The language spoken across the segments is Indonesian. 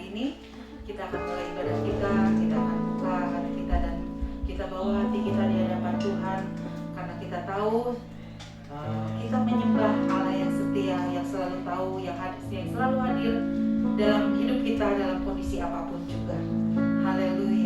hari ini kita akan mulai ibadah kita akan buka hati kita dan kita bawa hati kita di hadapan Tuhan, karena kita tahu kita menyembah Allah yang setia, yang selalu tahu, yang selalu hadir dalam hidup kita dalam kondisi apapun juga. Haleluya.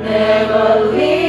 Never leave.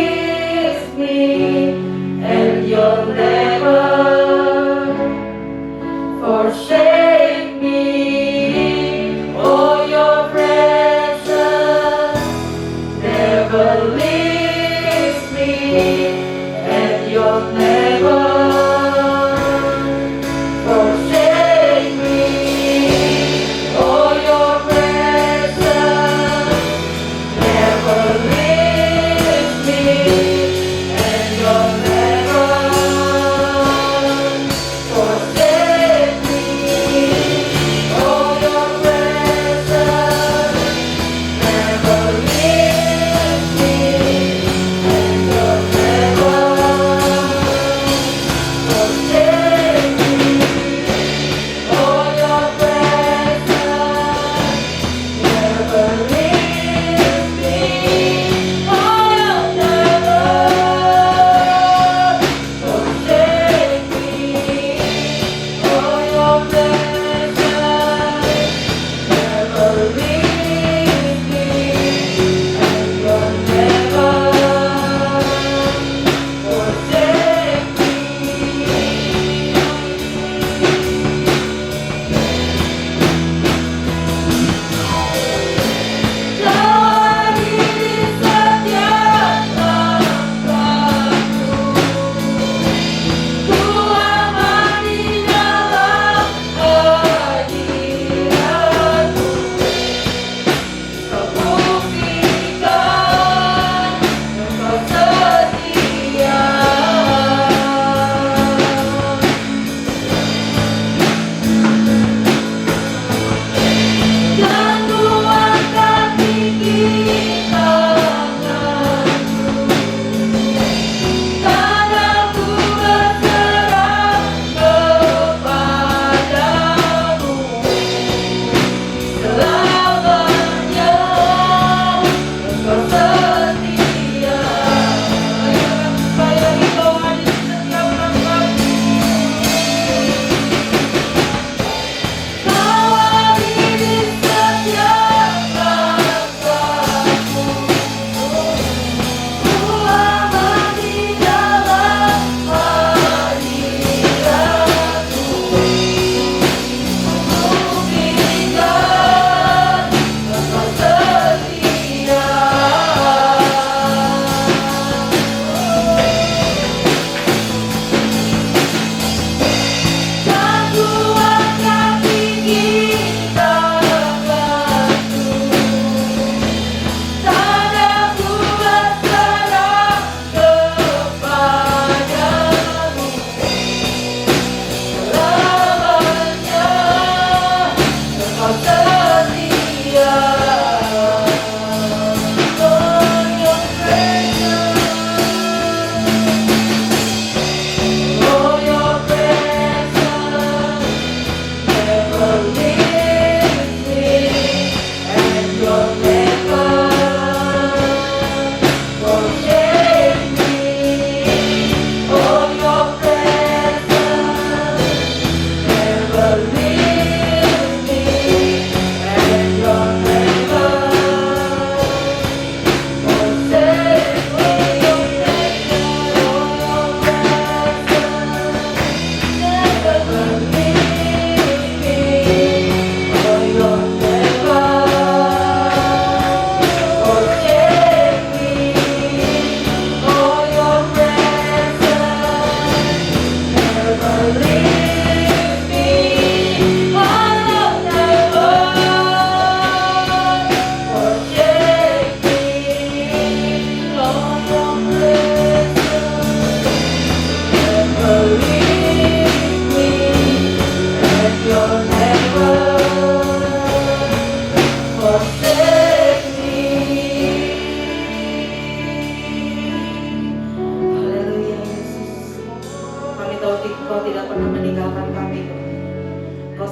Engkau tidak pernah meninggalkan kami Tuhan. Engkau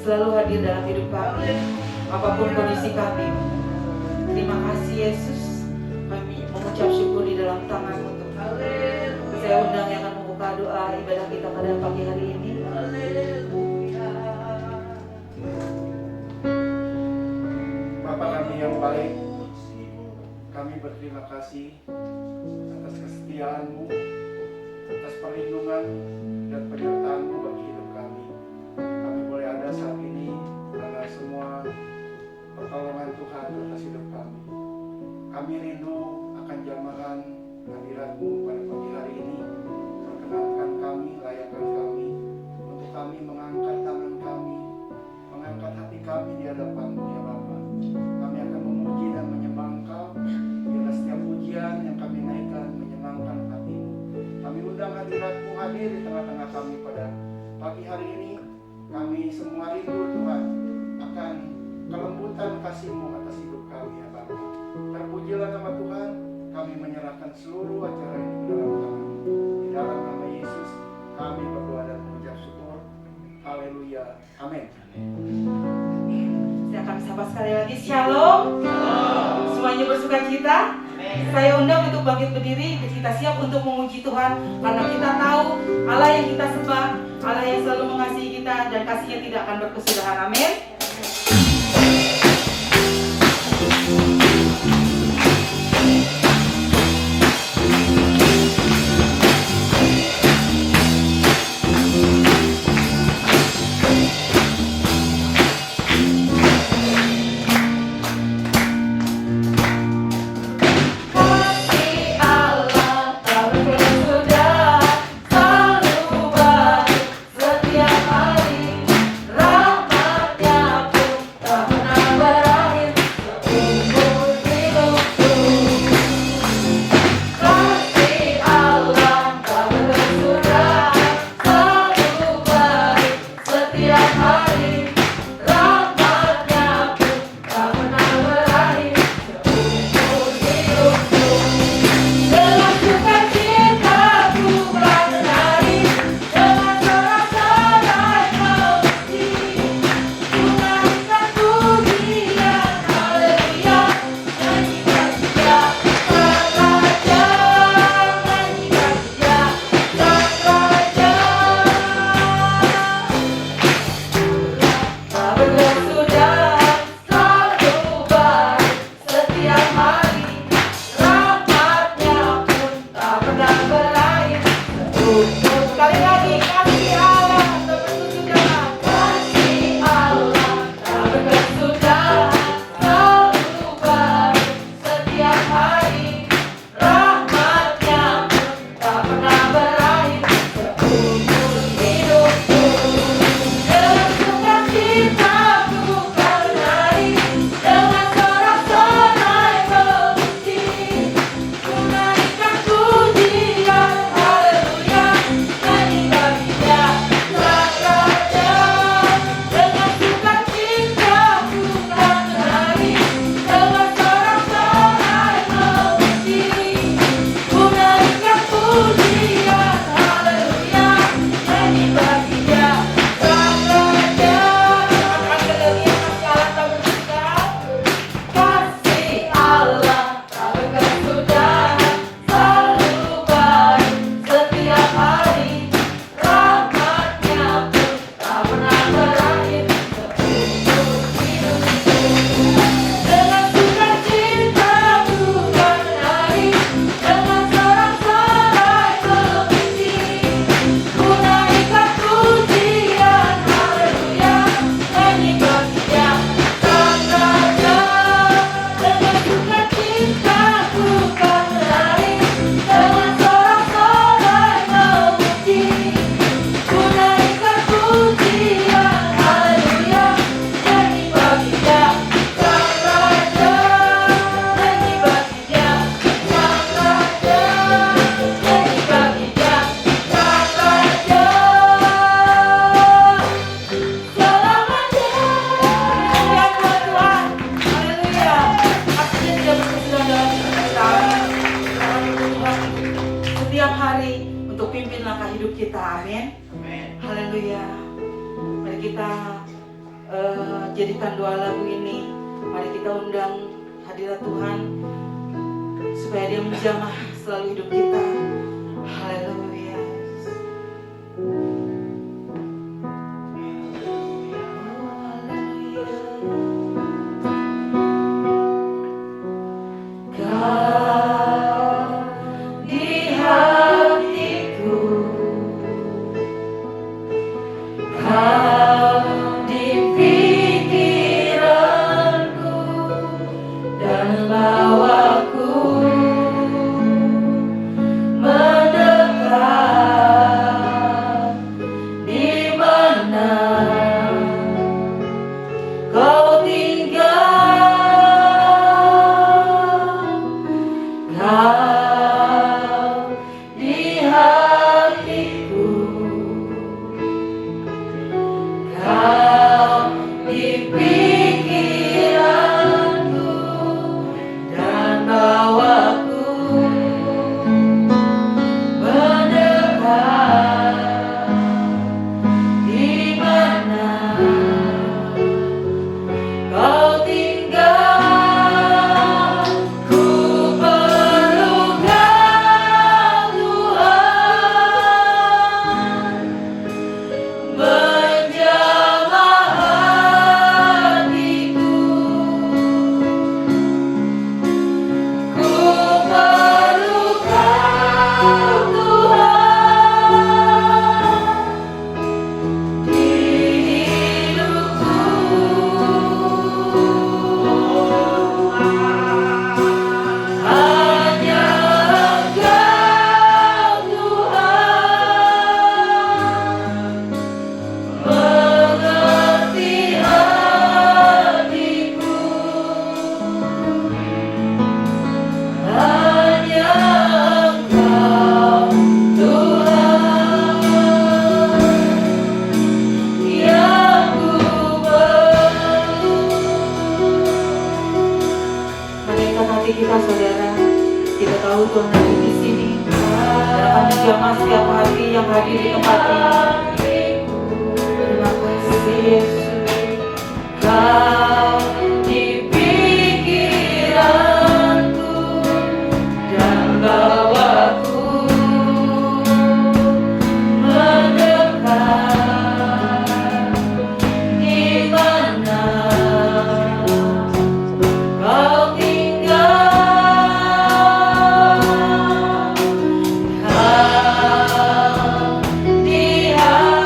selalu hadir dalam hidup kami, apapun kondisi kami. Terima kasih Yesus. Kami mengucap syukur di dalam tangan-Mu Tuhan. Saya undang yang akan membuka doa ibadah kita pada pagi hari ini. Bapa kami yang baik, kami berterima kasih atas kesetiaan-Mu, atas perlindungan dan penyertaan-Mu bagi hidup kami. Kami boleh ada saat ini karena semua pertolongan Tuhan atas hidup kami. Kami rindu akan jamahan hadirat-Mu pada pagi hari ini. Perkenankan kami, layakkan kami, untuk kami mengangkat tangan kami, mengangkat hati kami di hadapan-Mu ya Bapa. Kami akan memuji dan menyembah Engkau. Biarlah setiap pujian yang kami naikkan menyenangkan hati-Mu. Kami undang hadirat-Mu hadir di tengah-tengah kami pada pagi hari ini. Kami semua rindu Tuhan akan kelembutan kasih-Mu atas hidup kami ya Bapa. Terpujilah nama Tuhan. Kami menyerahkan seluruh acara ini ke dalam tangan-Mu. Di dalam nama Yesus kami berdoa dan mengucap syukur. Haleluya. Amin. Saya akan sapa sekali lagi. Shalom. Semuanya bersuka cita. Saya undang untuk bangkit berdiri. Kita siap untuk memuji Tuhan, karena kita tahu Allah yang kita sembah, Allah yang selalu mengasihi kita, dan kasih-Nya tidak akan berkesudahan. Amin. untuk pimpin langkah hidup kita. Amin. Haleluya. Mari kita jadikan doa lagu ini. Mari kita undang hadirat Tuhan supaya Dia menjamah selalu hidup kita. Haleluya. Kita saudara, kita tahu Tuhan ada di sini dan akan menjamah setiap hati yang hadir di tempat ini. Terima kasih Yesus. Kau di pikiranku dan bawaku mendekat di mana Kau di hati.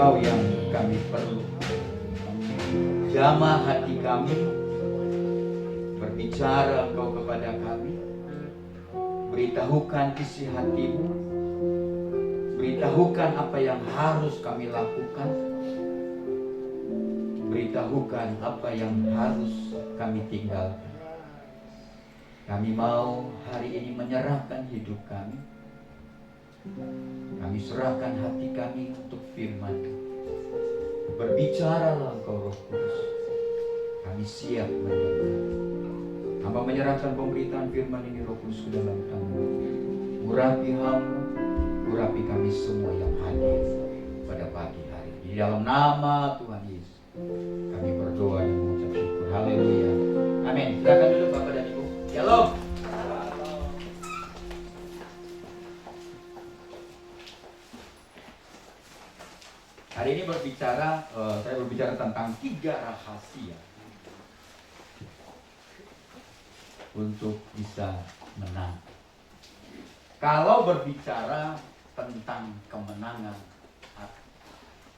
Engkau yang kami perlu. Jamah hati kami, berbicara Engkau kepada kami, beritahukan isi hatimu, beritahukan apa yang harus kami lakukan, beritahukan apa yang harus kami tinggalkan. Kami mau hari ini menyerahkan hidup kami. Kami serahkan hati kami untuk firman. Berbicaralah Engkau Roh Kudus. Kami siap mendengar. Hamba menyerahkan pemberitaan firman ini Roh Kudus ke dalam tangan. Urapi hamba, urapi kami semua yang hadir pada pagi hari ini. Di dalam nama Tuhan Yesus kami berdoa dan mengucap syukur. Haleluya. Amin. Silakan duduk Bapak dan Ibu. Shalom. Hari ini saya berbicara tentang 3 rahasia untuk bisa menang. Kalau berbicara tentang kemenangan,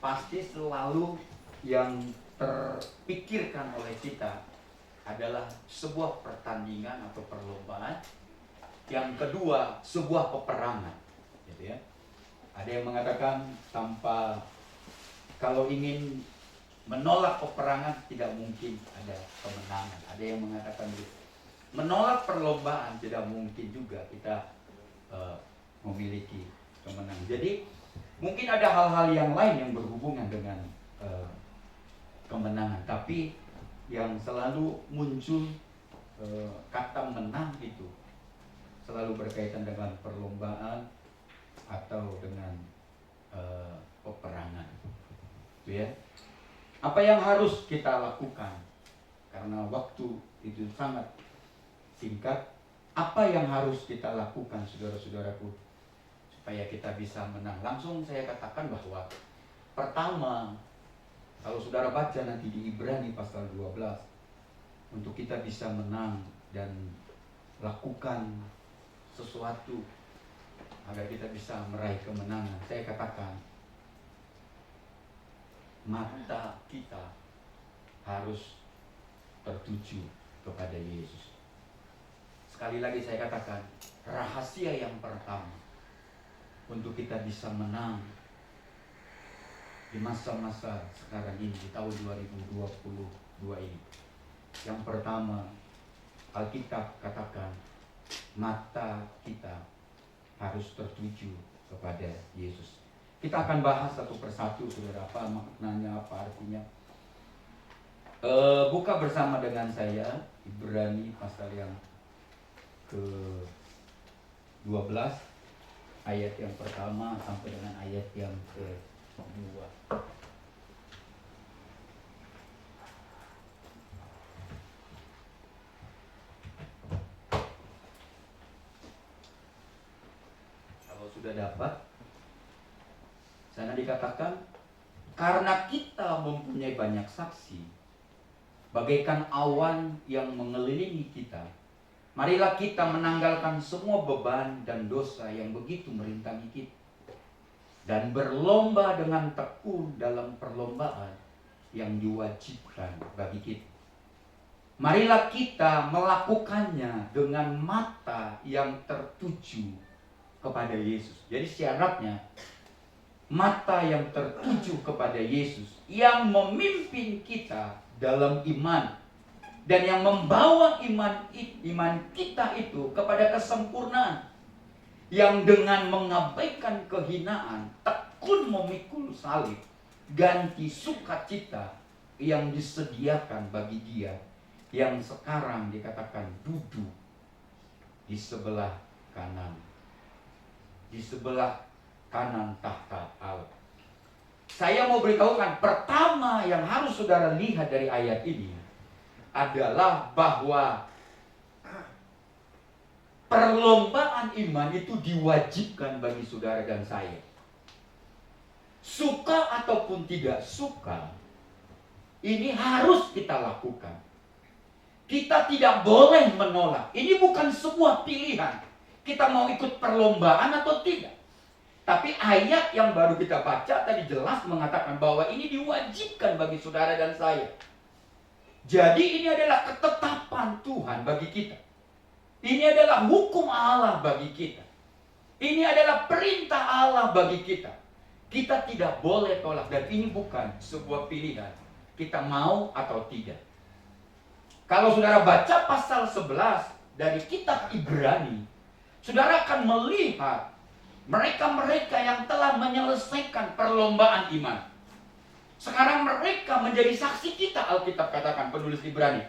pasti selalu yang terpikirkan oleh kita adalah sebuah pertandingan atau perlombaan. Yang kedua, sebuah peperangan, gitu ya. Ada yang mengatakan kalau ingin menolak peperangan tidak mungkin ada kemenangan. Ada yang mengatakan menolak perlombaan tidak mungkin juga kita memiliki kemenangan. Jadi mungkin ada hal-hal yang lain yang berhubungan dengan kemenangan, tapi yang selalu muncul kata menang itu selalu berkaitan dengan perlombaan atau dengan peperangan, gitu ya. Apa yang harus kita lakukan? Karena waktu itu sangat singkat. Apa yang harus kita lakukan, saudara-saudaraku, supaya kita bisa menang? Langsung saya katakan bahwa pertama, kalau saudara baca nanti di Ibrani pasal 12, untuk kita bisa menang dan lakukan sesuatu agar kita bisa meraih kemenangan, saya katakan mata kita harus tertuju kepada Yesus. Sekali lagi saya katakan, rahasia yang pertama untuk kita bisa menang di masa-masa sekarang ini, di tahun 2022 ini. Yang pertama, Alkitab katakan mata kita harus tertuju kepada Yesus. Kita akan bahas satu persatu, saudara, apa maknanya, apa artinya. Buka bersama dengan saya Ibrani pasal yang ke-12 ayat yang pertama sampai dengan ayat yang ke-2. Kalau sudah dapat, sana dikatakan, karena kita mempunyai banyak saksi, bagaikan awan yang mengelilingi kita, marilah kita menanggalkan semua beban dan dosa yang begitu merintangi kita, dan berlomba dengan tekun dalam perlombaan yang diwajibkan bagi kita. Marilah kita melakukannya dengan mata yang tertuju kepada Yesus. Jadi syaratnya mata yang tertuju kepada Yesus, yang memimpin kita dalam iman, dan yang membawa iman kita itu kepada kesempurnaan, yang dengan mengabaikan kehinaan tekun memikul salib, ganti sukacita yang disediakan bagi Dia yang sekarang dikatakan duduk di sebelah kanan, di sebelah kanan tahta Allah. Saya mau beritahukan, pertama yang harus saudara lihat dari ayat ini adalah bahwa perlombaan iman itu diwajibkan bagi saudara dan saya. Suka ataupun tidak suka, ini harus kita lakukan. Kita tidak boleh menolak. Ini bukan sebuah pilihan. Kita mau ikut perlombaan atau tidak. Tapi ayat yang baru kita baca tadi jelas mengatakan bahwa ini diwajibkan bagi saudara dan saya. Jadi ini adalah ketetapan Tuhan bagi kita. Ini adalah hukum Allah bagi kita. Ini adalah perintah Allah bagi kita. Kita tidak boleh tolak, dan ini bukan sebuah pilihan. Kita mau atau tidak. Kalau saudara baca pasal 11 dari kitab Ibrani, saudara akan melihat mereka-mereka yang telah menyelesaikan perlombaan iman. Sekarang mereka menjadi saksi kita, Alkitab katakan, penulis Ibrani.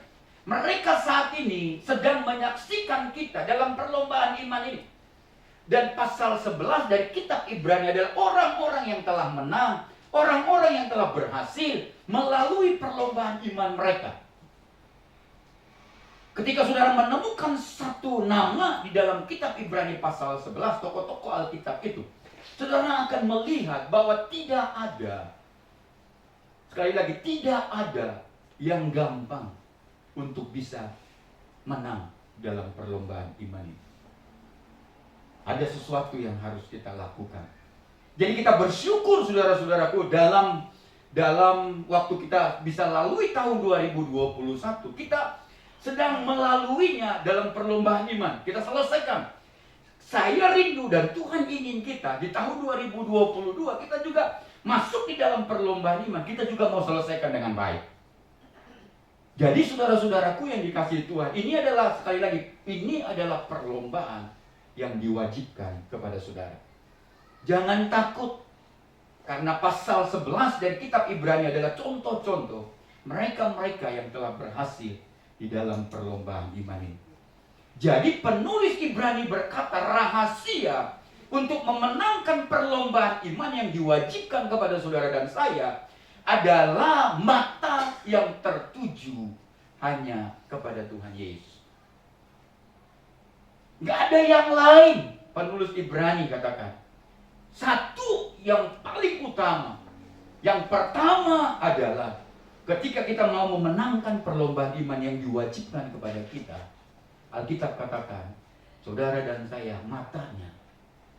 Mereka saat ini sedang menyaksikan kita dalam perlombaan iman ini. Dan pasal 11 dari kitab Ibrani adalah orang-orang yang telah menang, orang-orang yang telah berhasil melalui perlombaan iman mereka. Ketika saudara menemukan satu nama di dalam kitab Ibrani pasal 11, tokoh-tokoh Alkitab itu, saudara akan melihat bahwa tidak ada, sekali lagi, tidak ada yang gampang untuk bisa menang dalam perlombaan iman ini. Ada sesuatu yang harus kita lakukan. Jadi kita bersyukur saudara-saudaraku, dalam waktu kita bisa lalui tahun 2021, kita sedang melaluinya dalam perlombaan iman. Kita selesaikan. Saya rindu dan Tuhan ingin kita di tahun 2022 kita juga masuk di dalam perlombaan iman. Kita juga mau selesaikan dengan baik. Jadi saudara-saudaraku yang dikasihi Tuhan, ini adalah, sekali lagi, ini adalah perlombaan yang diwajibkan kepada saudara. Jangan takut, karena pasal 11 dari kitab Ibrani adalah contoh-contoh mereka-mereka yang telah berhasil di dalam perlombaan iman ini. Jadi penulis Ibrani berkata rahasia untuk memenangkan perlombaan iman yang diwajibkan kepada saudara dan saya adalah mata yang tertuju hanya kepada Tuhan Yesus. Gak ada yang lain, penulis Ibrani katakan. Satu yang paling utama. Yang pertama adalah ketika kita mau memenangkan perlombaan iman yang diwajibkan kepada kita, Alkitab katakan, saudara dan saya matanya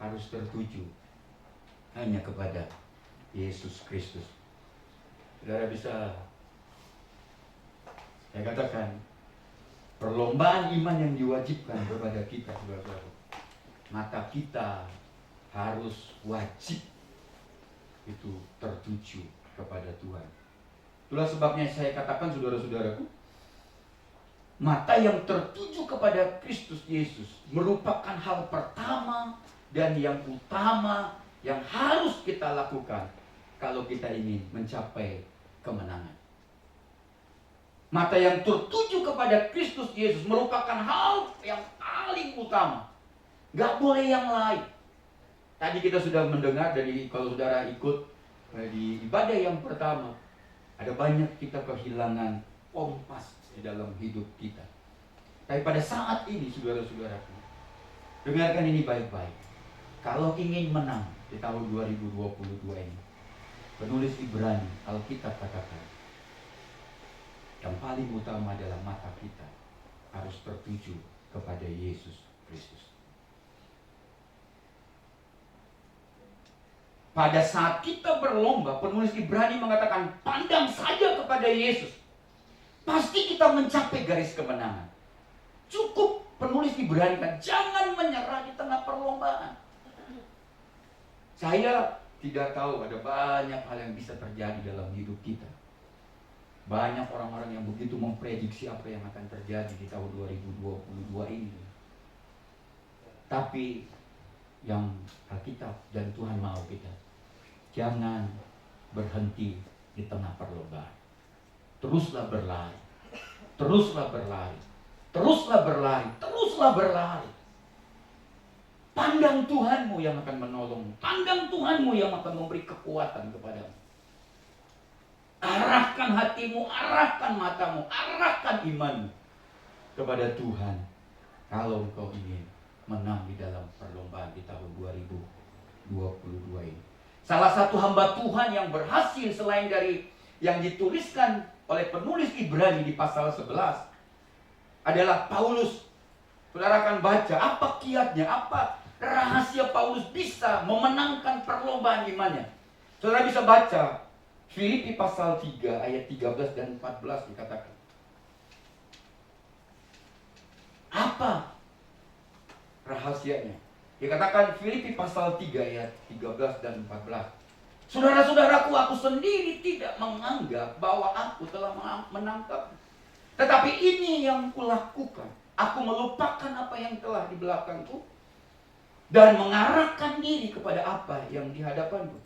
harus tertuju hanya kepada Yesus Kristus. Saudara bisa, saya katakan, perlombaan iman yang diwajibkan kepada kita, saudara-saudara. Mata kita harus wajib itu tertuju kepada Tuhan. Itulah sebabnya saya katakan, saudara-saudaraku, mata yang tertuju kepada Kristus Yesus merupakan hal pertama dan yang utama yang harus kita lakukan kalau kita ingin mencapai kemenangan. Mata yang tertuju kepada Kristus Yesus merupakan hal yang paling utama. Gak boleh yang lain. Tadi kita sudah mendengar dari, kalau saudara ikut di ibadah yang pertama, ada banyak kita kehilangan kompas di dalam hidup kita. Tapi pada saat ini, saudara-saudaraku, dengarkan ini baik-baik. Kalau ingin menang di tahun 2022 ini, penulis Ibrani, Alkitab katakan, yang paling utama adalah mata kita harus tertuju kepada Yesus Kristus. Pada saat kita berlomba, penulis Ibrani mengatakan, pandang saja kepada Yesus. Pasti kita mencapai garis kemenangan. Cukup penulis Ibrani kan, jangan menyerah di tengah perlombaan. Saya tidak tahu, ada banyak hal yang bisa terjadi dalam hidup kita. Banyak orang-orang yang begitu memprediksi apa yang akan terjadi di tahun 2022 ini. Tapi yang Alkitab dan Tuhan mau kita, jangan berhenti di tengah perlombaan. Teruslah berlari. Teruslah berlari. Teruslah berlari. Teruslah berlari. Pandang Tuhanmu yang akan menolongmu. Pandang Tuhanmu yang akan memberi kekuatan kepadamu. Arahkan hatimu, arahkan matamu, arahkan imanmu kepada Tuhan. Kalau engkau ingin menang di dalam perlombaan di tahun 2022 ini. Salah satu hamba Tuhan yang berhasil selain dari yang dituliskan oleh penulis Ibrani di pasal 11 adalah Paulus. Saudara akan baca apa kiatnya, apa rahasia Paulus bisa memenangkan perlombaan imannya. Saudara bisa baca Filipi pasal 3 ayat 13 dan 14 dikatakan. Apa rahasianya? Dikatakan Filipi pasal 3 ayat 13 dan 14. Saudara-saudaraku, aku sendiri tidak menganggap bahwa aku telah menangkap. Tetapi ini yang kulakukan. Aku melupakan apa yang telah di belakangku dan mengarahkan diri kepada apa yang di hadapanku.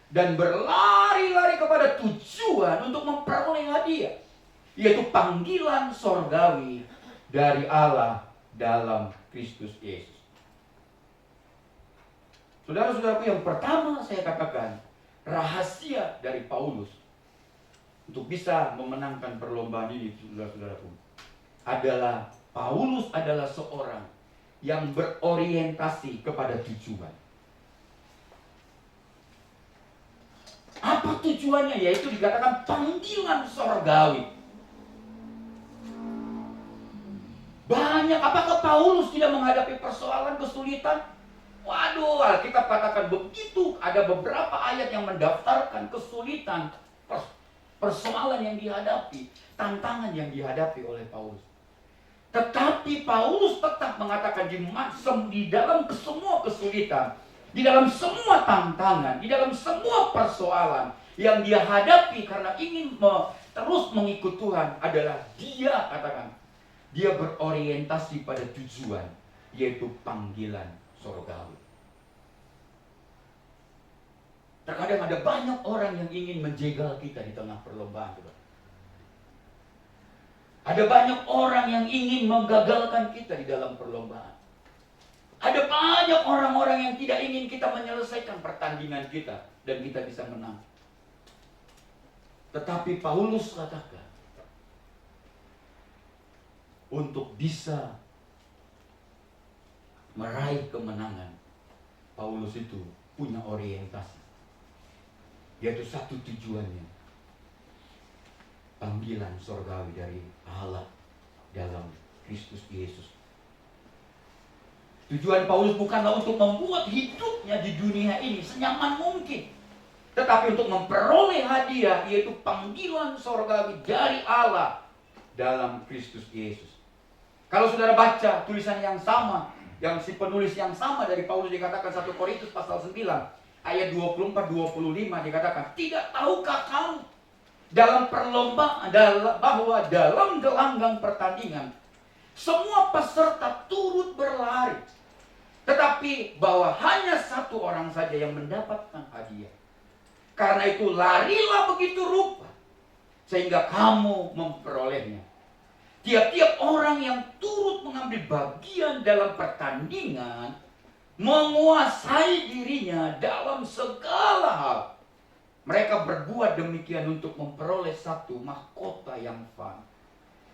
Dan berlari-lari kepada tujuan untuk memperoleh hadiah, yaitu panggilan sorgawi dari Allah dalam Kristus Yesus. Saudara-saudaraku, yang pertama saya katakan, rahasia dari Paulus untuk bisa memenangkan perlombaan ini, saudara-saudaraku, adalah Paulus adalah seorang yang berorientasi kepada tujuan. Apa tujuannya? Yaitu dikatakan panggilan sorgawi. Apakah Paulus tidak menghadapi persoalan kesulitan? Waduh, Alkitab katakan begitu. Ada beberapa ayat yang mendaftarkan kesulitan, persoalan yang dihadapi, tantangan yang dihadapi oleh Paulus. Tetapi Paulus tetap mengatakan di dalam semua kesulitan, di dalam semua tantangan, di dalam semua persoalan yang dia hadapi karena ingin terus mengikut Tuhan adalah dia, katakan, dia berorientasi pada tujuan, yaitu panggilan sorgawi. Terkadang ada banyak orang yang ingin menjegal kita di tengah perlombaan. Ada banyak orang yang ingin menggagalkan kita di dalam perlombaan. Ada banyak orang-orang yang tidak ingin kita menyelesaikan pertandingan kita dan kita bisa menang. Tetapi Paulus katakan, untuk bisa meraih kemenangan, Paulus itu punya orientasi, yaitu satu tujuannya, panggilan sorgawi dari Allah dalam Kristus Yesus. Tujuan Paulus bukanlah untuk membuat hidupnya di dunia ini senyaman mungkin, tetapi untuk memperoleh hadiah, yaitu panggilan sorgawi dari Allah dalam Kristus Yesus. Kalau saudara baca tulisan yang sama, yang si penulis yang sama dari Paulus, dikatakan 1 Korintus pasal 9 ayat 24-25 dikatakan, tidak tahukah kamu dalam perlombaan bahwa dalam gelanggang pertandingan semua peserta turut berlari, tetapi bahwa hanya satu orang saja yang mendapatkan hadiah. Karena itu larilah begitu rupa sehingga kamu memperolehnya. Tiap-tiap orang yang turut mengambil bagian dalam pertandingan menguasai dirinya dalam segala hal. Mereka berbuat demikian untuk memperoleh satu mahkota yang fana.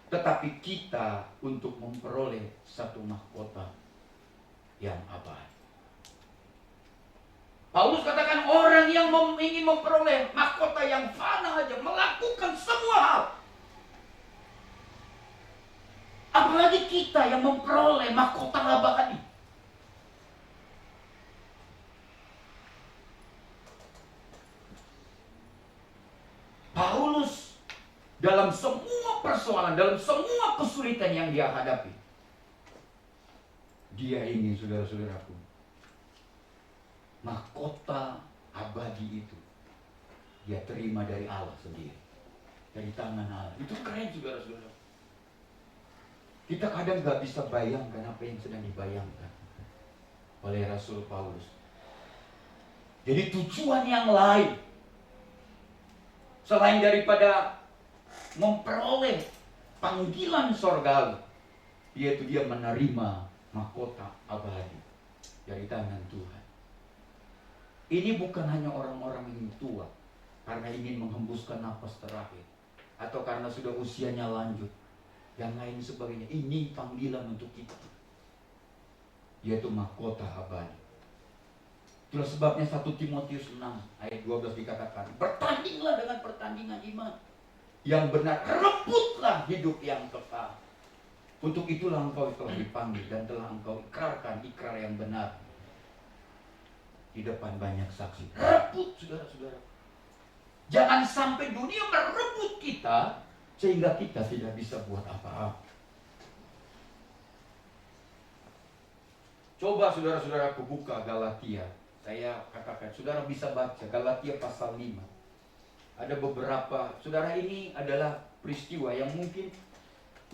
Tetapi kita untuk memperoleh satu mahkota yang abadi. Paulus katakan orang yang ingin memperoleh mahkota yang fana aja melakukan semua hal. Apalagi kita yang memperoleh mahkota abadi. Paulus dalam semua persoalan, dalam semua kesulitan yang dia hadapi, dia ingin, saudara-saudaraku, mahkota abadi itu dia terima dari Allah sendiri, dari tangan Allah. Itu keren, saudara-saudara. Kita kadang gak bisa bayangkan apa yang sedang dibayangkan oleh Rasul Paulus. Jadi tujuan yang lain selain daripada memperoleh panggilan sorgawi, yaitu dia menerima mahkota abadi dari tangan Tuhan. Ini bukan hanya orang-orang yang tua karena ingin menghembuskan napas terakhir, atau karena sudah usianya lanjut, yang lain sebagainya. Ini panggilan untuk kita, yaitu mahkota abadi. Itulah sebabnya 1 Timotius 6 ayat 12 dikatakan, bertandinglah dengan pertandingan iman yang benar, rebutlah hidup yang kekal. Untuk itulah engkau telah dipanggil dan telah engkau ikrarkan ikrar yang benar di depan banyak saksi. Rebut, saudara-saudara. Jangan sampai dunia merebut kita sehingga kita tidak bisa buat apa-apa. Coba saudara-saudaraku buka Galatia. Saya katakan, saudara bisa baca Galatia pasal 5. Ada beberapa, saudara, ini adalah peristiwa yang mungkin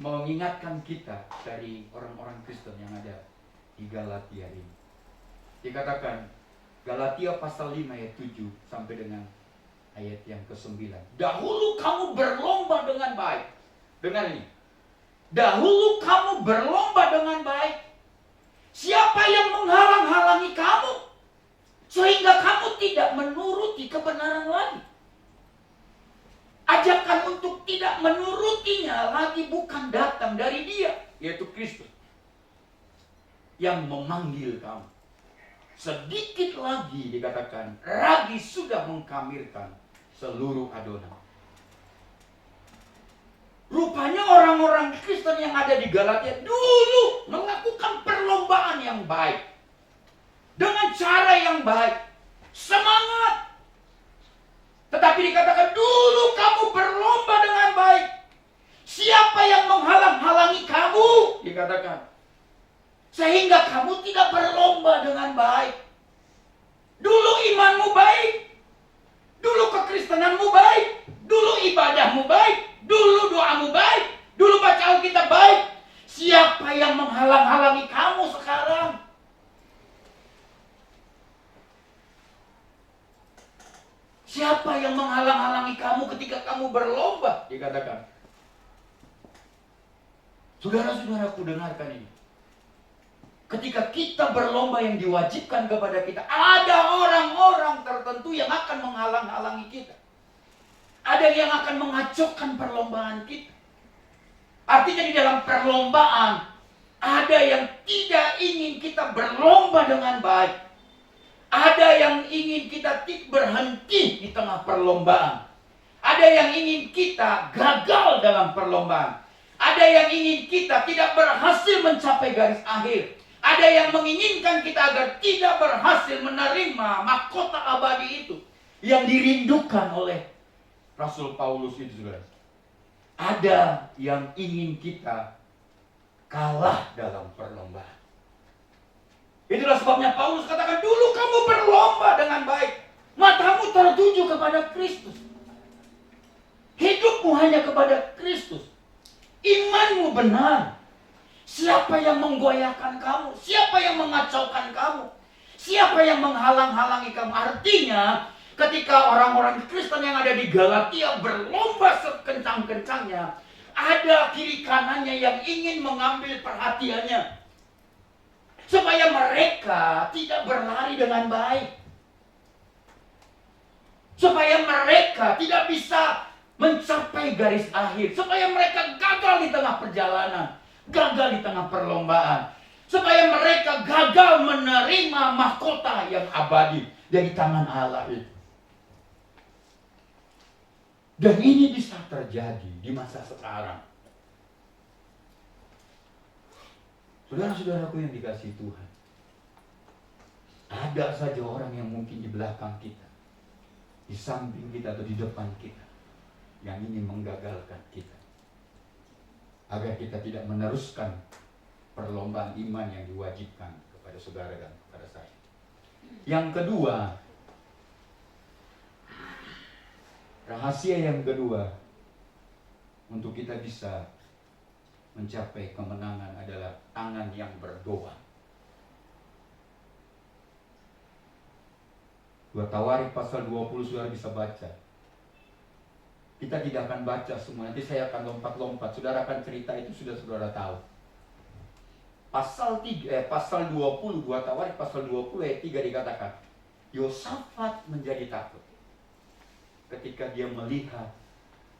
mengingatkan kita dari orang-orang Kristen yang ada di Galatia ini. Dikatakan Galatia pasal 5 ayat 7 sampai dengan ayat yang ke-9. Dahulu kamu berlomba dengan baik. Dengar ini. Dahulu kamu berlomba dengan baik. Siapa yang menghalang-halangi kamu sehingga kamu tidak menuruti kebenaran lagi? Ajakan untuk tidak menurutinya lagi bukan datang dari Dia, yaitu Kristus, yang memanggil kamu. Sedikit lagi dikatakan, ragi sudah mengkamirkan seluruh adonan. Rupanya orang-orang Kristen yang ada di Galatia dulu melakukan perlombaan yang baik, dengan cara yang baik, semangat. Tetapi dikatakan dulu kamu berlomba dengan baik. Siapa yang menghalang-halangi kamu? Dikatakan. Sehingga kamu tidak berlomba dengan baik. Dulu imanmu baik. Dulu kekristenanmu baik. Dulu ibadahmu baik. Dulu doamu baik. Dulu baca Alkitab baik. Siapa yang menghalang-halangi kamu sekarang? Siapa yang menghalang-halangi kamu ketika kamu berlomba? Dikatakan. Saudara-saudaraku, dengarkan ini. Ketika kita berlomba yang diwajibkan kepada kita, ada orang-orang tertentu yang akan menghalang-halangi kita. Ada yang akan mengacaukan perlombaan kita. Artinya di dalam perlombaan, ada yang tidak ingin kita berlomba dengan baik. Ada yang ingin kita berhenti di tengah perlombaan. Ada yang ingin kita gagal dalam perlombaan. Ada yang ingin kita tidak berhasil mencapai garis akhir. Ada yang menginginkan kita agar tidak berhasil menerima mahkota abadi itu yang dirindukan oleh Rasul Paulus itu, saudara. Ada yang ingin kita kalah dalam perlombaan. Itulah sebabnya Paulus katakan, dulu kamu berlomba dengan baik. Matamu tertuju kepada Kristus. Hidupmu hanya kepada Kristus. Imanmu benar. Siapa yang menggoyahkan kamu? Siapa yang mengacaukan kamu? Siapa yang menghalang-halangi kamu? Artinya, ketika orang-orang Kristen yang ada di Galatia berlomba sekencang-kencangnya, ada kiri kanannya yang ingin mengambil perhatiannya. Supaya mereka tidak berlari dengan baik. Supaya mereka tidak bisa mencapai garis akhir. Supaya mereka gagal di tengah perjalanan. Gagal di tengah perlombaan. Supaya mereka gagal menerima mahkota yang abadi dari tangan Allah itu. Dan ini bisa terjadi di masa sekarang. Saudara-saudaraku yang dikasihi Tuhan, ada saja orang yang mungkin di belakang kita, di samping kita atau di depan kita, yang ingin menggagalkan kita, agar kita tidak meneruskan perlombaan iman yang diwajibkan kepada saudara dan kepada saya. Yang kedua, rahasia yang kedua untuk kita bisa mencapai kemenangan adalah tangan yang berdoa. 2 Tawarik pasal 20 saudara bisa baca. Kita tidak akan baca semua, nanti saya akan lompat-lompat. Saudara akan cerita itu sudah saudara tahu. Pasal 20, 2 Tawarik pasal 20 ayat 3 dikatakan, Yosafat menjadi takut ketika dia melihat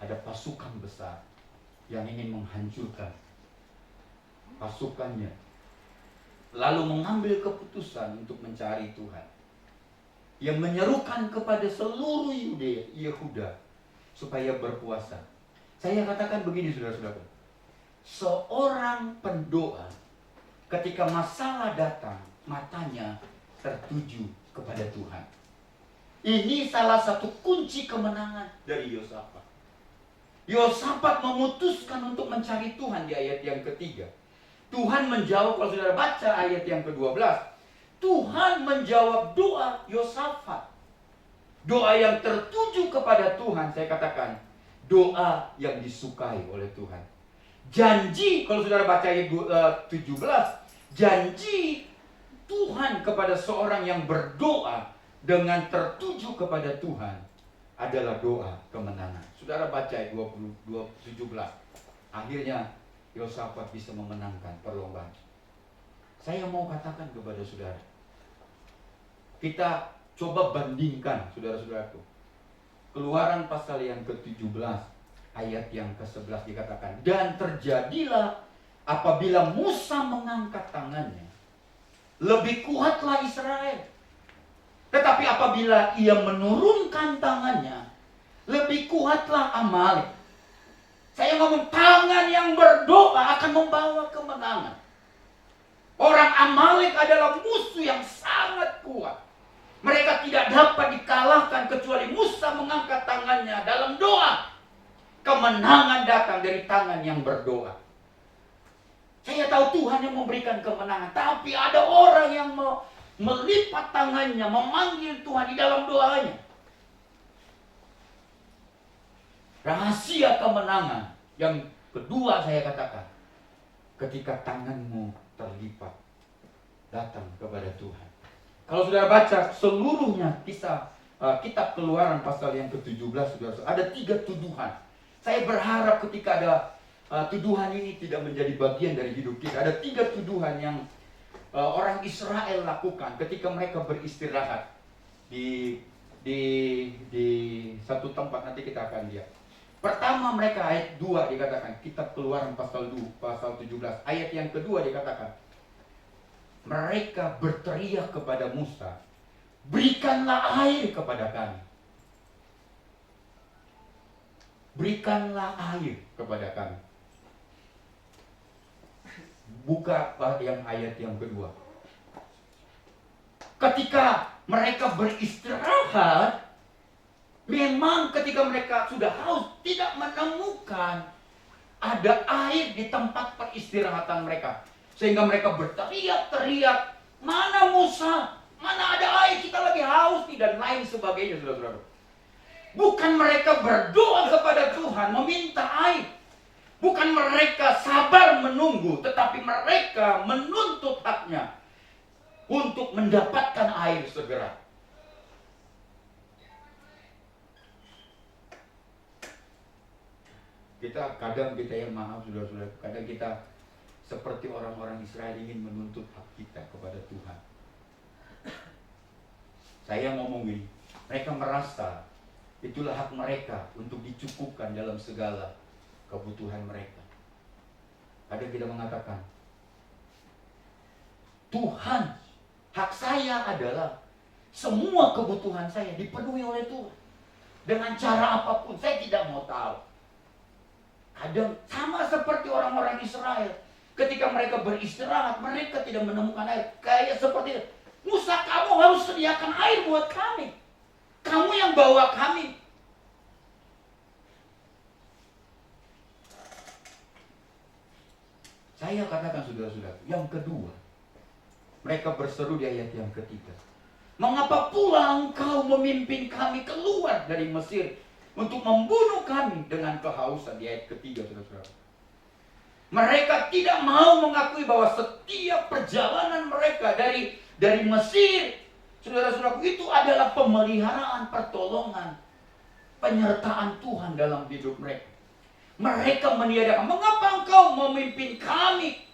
ada pasukan besar yang ingin menghancurkan pasukannya, lalu mengambil keputusan untuk mencari Tuhan, yang menyerukan kepada seluruh Yehuda supaya berpuasa. Saya katakan begini, saudara-saudara, seorang pendoa ketika masalah datang, matanya tertuju kepada Tuhan. Ini salah satu kunci kemenangan dari Yosafat. Yosafat memutuskan untuk mencari Tuhan di ayat yang ketiga. Tuhan menjawab, kalau saudara baca ayat yang ke-12, Tuhan menjawab doa Yosafat. Doa yang tertuju kepada Tuhan, saya katakan, doa yang disukai oleh Tuhan. Janji, kalau saudara baca ayat 17, janji Tuhan kepada seorang yang berdoa dengan tertuju kepada Tuhan adalah doa kemenangan. Saudara baca ayat 17. Akhirnya Yosafat bisa memenangkan perlombaan. Saya mau katakan kepada saudara, kita coba bandingkan, saudara-saudaraku. Keluaran pasal yang ke-17 ayat yang ke-11 dikatakan, dan terjadilah apabila Musa mengangkat tangannya, lebih kuatlah Israel. Tetapi apabila ia menurunkan tangannya, lebih kuatlah Amalek. Saya ngomong, tangan yang berdoa akan membawa kemenangan. Orang Amalek adalah musuh yang sangat kuat. Mereka tidak dapat dikalahkan kecuali Musa mengangkat tangannya dalam doa. Kemenangan datang dari tangan yang berdoa. Saya tahu Tuhan yang memberikan kemenangan, tapi ada orang yang melipat tangannya, memanggil Tuhan di dalam doanya. Rahasia kemenangan yang kedua saya katakan, ketika tanganmu terlipat datang kepada Tuhan. Kalau saudara baca seluruhnya kisah kitab Keluaran pasal yang ke-17, saudara, ada 3 tuduhan. Saya berharap ketika ada tuduhan ini tidak menjadi bagian dari hidup kita. Ada 3 tuduhan yang orang Israel lakukan ketika mereka beristirahat di satu tempat. Nanti kita akan lihat. Pertama, mereka ayat 2 dikatakan, kitab Keluaran pasal 17, ayat yang kedua dikatakan, mereka berteriak kepada Musa, berikanlah air kepada kami. Berikanlah air kepada kami. Buka yang ayat yang kedua. Ketika mereka beristirahat, memang ketika mereka sudah haus, tidak menemukan ada air di tempat peristirahatan mereka. Sehingga mereka berteriak-teriak, mana Musa? Mana ada air? Kita lagi haus nih, dan lain sebagainya, saudara-saudara. Bukan mereka berdoa kepada Tuhan, meminta air. Bukan mereka sabar menunggu, tetapi mereka menuntut haknya untuk mendapatkan air segera. Kadang kita yang maaf, saudara-saudara, kadang kita seperti orang-orang Israel ingin menuntut hak kita kepada Tuhan. Saya ngomong gini, mereka merasa itulah hak mereka untuk dicukupkan dalam segala kebutuhan mereka. Kadang kita mengatakan, Tuhan, hak saya adalah semua kebutuhan saya dipenuhi oleh Tuhan. Dengan cara apapun, saya tidak mau tahu. Kadang sama seperti orang-orang Israel. Ketika mereka beristirahat, mereka tidak menemukan air. Kayak seperti, Musa, kamu harus sediakan air buat kami. Kamu yang bawa kami. Saya katakan, saudara-saudara, yang kedua, mereka berseru di ayat yang ketiga. Mengapa pula engkau memimpin kami keluar dari Mesir untuk membunuh kami dengan kehausan? Di ayat ketiga, saudara-saudara. Mereka tidak mau mengakui bahwa setiap perjalanan mereka dari Mesir, saudara-saudara, itu adalah pemeliharaan, pertolongan, penyertaan Tuhan dalam hidup mereka. Mereka meniadakan, mengapa engkau memimpin kami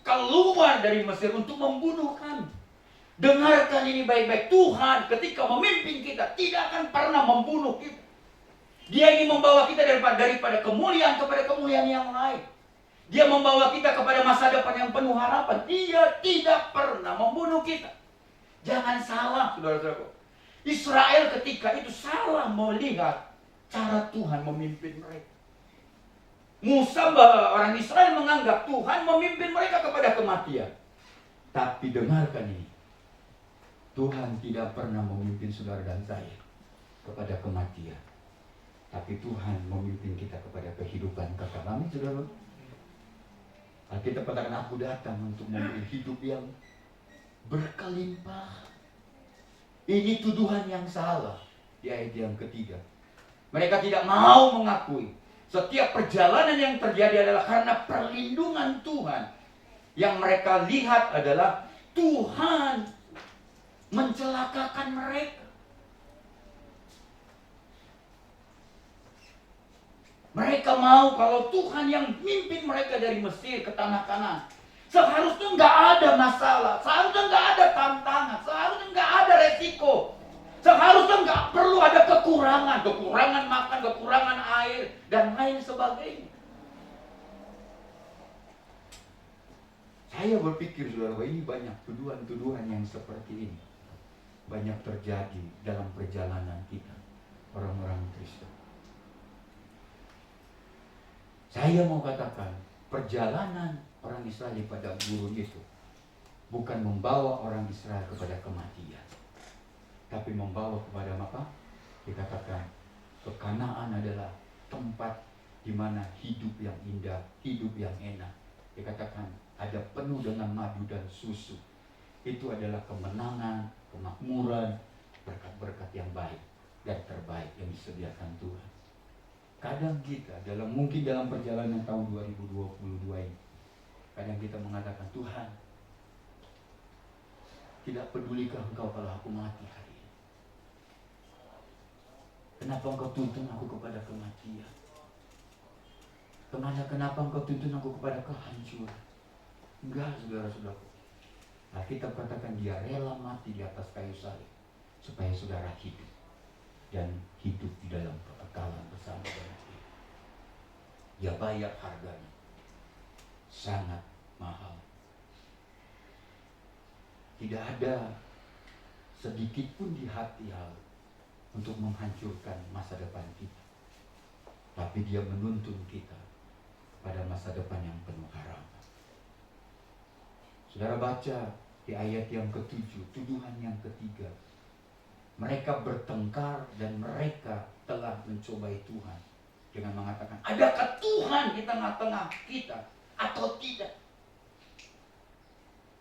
keluar dari Mesir untuk membunuh kami? Dengarkan ini baik-baik, Tuhan ketika memimpin kita tidak akan pernah membunuh kita. Dia ingin membawa kita daripada kemuliaan kepada kemuliaan yang lain. Dia membawa kita kepada masa depan yang penuh harapan. Dia tidak pernah membunuh kita. Jangan salah, saudara-saudara. Israel ketika itu salah melihat cara Tuhan memimpin mereka. Musa, orang Israel menganggap Tuhan memimpin mereka kepada kematian. Tapi dengarkan ini. Tuhan tidak pernah memimpin saudara dan saya kepada kematian, tapi Tuhan memimpin kita kepada kehidupan kekal. Amin, saudara. Kita katakan, aku datang untuk memberi hidup yang berkelimpah. Ini tuduhan yang salah di ayat yang ketiga. Mereka tidak mau mengakui setiap perjalanan yang terjadi adalah karena perlindungan Tuhan. Yang mereka lihat adalah Tuhan mencelakakan mereka. Mereka mau kalau Tuhan yang mimpin mereka dari Mesir ke tanah Kanaan. Seharusnya nggak ada masalah, seharusnya nggak ada tantangan, seharusnya nggak ada resiko. Seharusnya nggak perlu ada kekurangan makan, kekurangan air, dan lain sebagainya. Saya berpikir, saudara, ini banyak tuduhan-tuduhan yang seperti ini. Banyak terjadi dalam perjalanan kita, orang-orang Kristen. Saya mau katakan, perjalanan orang Israel pada gurun itu bukan membawa orang Israel kepada kematian, tapi membawa kepada apa? Dikatakan ke Kanaan adalah tempat di mana hidup yang indah, hidup yang enak. Dikatakan ada penuh dengan madu dan susu. Itu adalah kemenangan, kemakmuran, berkat-berkat yang baik dan terbaik yang disediakan Tuhan. Kadang kita mungkin dalam perjalanan tahun 2022 ini, kadang kita mengatakan, Tuhan, tidak pedulikah Engkau kalau aku mati hari ini? Kenapa Engkau tuntun aku kepada kematian? Kenapa Engkau tuntun aku kepada kehancuran? Enggak, saudara-saudaraku. Nah, kita katakan dia rela mati di atas kayu salib supaya saudara hidup dan hidup di dalam kekekalan bersama dengan Dia. Dia bayar harganya sangat mahal. Tidak ada sedikit pun di hati hal untuk menghancurkan masa depan kita, tapi Dia menuntun kita pada masa depan yang penuh harapan. Saudara baca di ayat yang ke-7, tuduhan yang ketiga. Mereka bertengkar dan mereka telah mencobai Tuhan dengan mengatakan, adakah Tuhan di tengah-tengah kita atau tidak?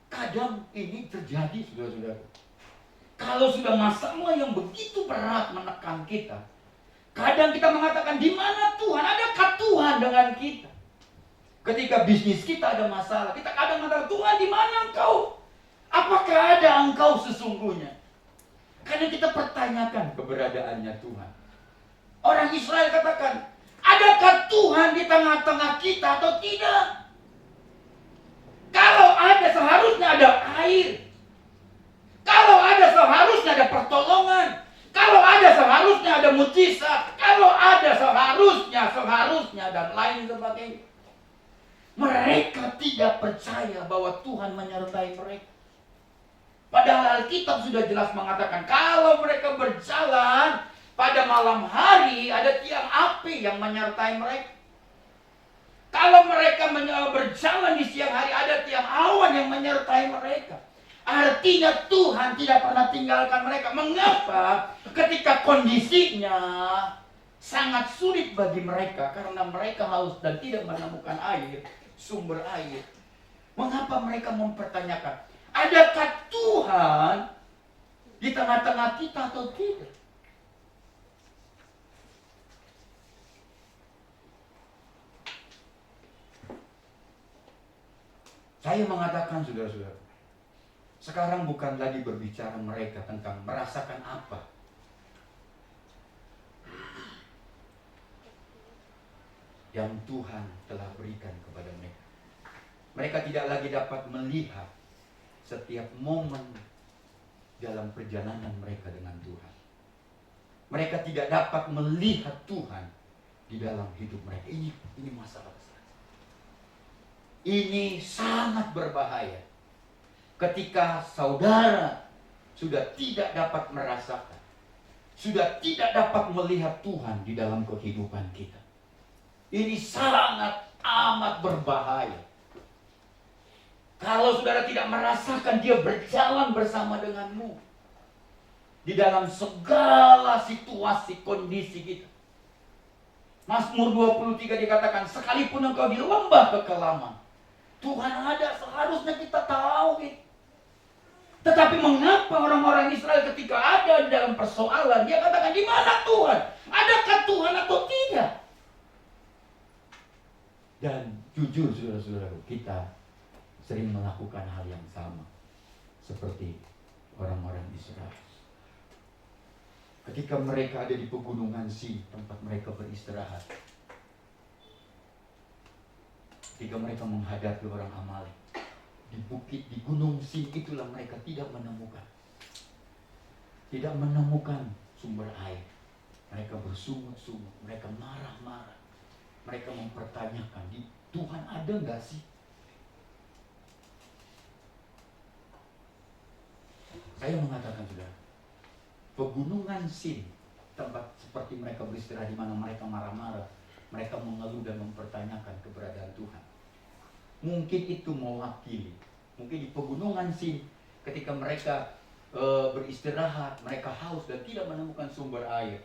Kadang ini terjadi, saudara-saudara. Kalau sudah masalah yang begitu berat menekan kita, kadang kita mengatakan, di mana Tuhan? Adakah Tuhan dengan kita? Ketika bisnis kita ada masalah, kita kadang mengatakan, Tuhan, di mana Engkau? Apakah ada Engkau sesungguhnya? Karena kita pertanyakan keberadaannya Tuhan. Orang Israel katakan, adakah Tuhan di tengah-tengah kita atau tidak? Kalau ada, seharusnya ada air. Kalau ada, seharusnya ada pertolongan. Kalau ada, seharusnya ada mujizat. Kalau ada, seharusnya dan lain sebagainya. Mereka tidak percaya bahwa Tuhan menyertai mereka. Padahal Alkitab sudah jelas mengatakan, kalau mereka berjalan pada malam hari, ada tiang api yang menyertai mereka. Kalau mereka berjalan di siang hari, ada tiang awan yang menyertai mereka. Artinya Tuhan tidak pernah tinggalkan mereka. Mengapa? Ketika kondisinya sangat sulit bagi mereka, karena mereka haus dan tidak menemukan air, sumber air. Mengapa mereka mempertanyakan, adakah Tuhan di tengah-tengah kita atau tidak? Saya mengatakan, saudara-saudara, sekarang bukan lagi berbicara mereka tentang merasakan apa. Yang Tuhan telah berikan kepada mereka. Mereka tidak lagi dapat melihat setiap momen dalam perjalanan mereka dengan Tuhan. Mereka tidak dapat melihat Tuhan di dalam hidup mereka. Ini masalah besar. Ini sangat berbahaya. Ketika saudara sudah tidak dapat merasakan, sudah tidak dapat melihat Tuhan di dalam kehidupan kita. Ini sangat amat berbahaya. Kalau saudara tidak merasakan Dia berjalan bersama denganmu, di dalam segala situasi kondisi kita. Mazmur 23 dikatakan, sekalipun engkau di lembah kekelaman, Tuhan ada, seharusnya kita tahu itu. Tetapi mengapa orang-orang Israel ketika ada di dalam persoalan, dia katakan, di mana Tuhan? Adakah Tuhan atau tidak? Dan jujur saudara-saudara, kita sering melakukan hal yang sama seperti orang-orang Israel. Ketika mereka ada di pegunungan Sin, tempat mereka beristirahat, ketika mereka menghadapi orang Amalek, di bukit, di gunung Sin itulah mereka tidak menemukan sumber air. Mereka bersungut-sungut, mereka marah-marah, mereka mempertanyakan, Tuhan ada nggak sih? Saya mengatakan sudah, pegunungan Sin, tempat seperti mereka beristirahat, di mana mereka marah-marah, mereka mengeluh dan mempertanyakan keberadaan Tuhan. Mungkin itu mewakili, mungkin di pegunungan Sin, ketika mereka beristirahat, mereka haus dan tidak menemukan sumber air.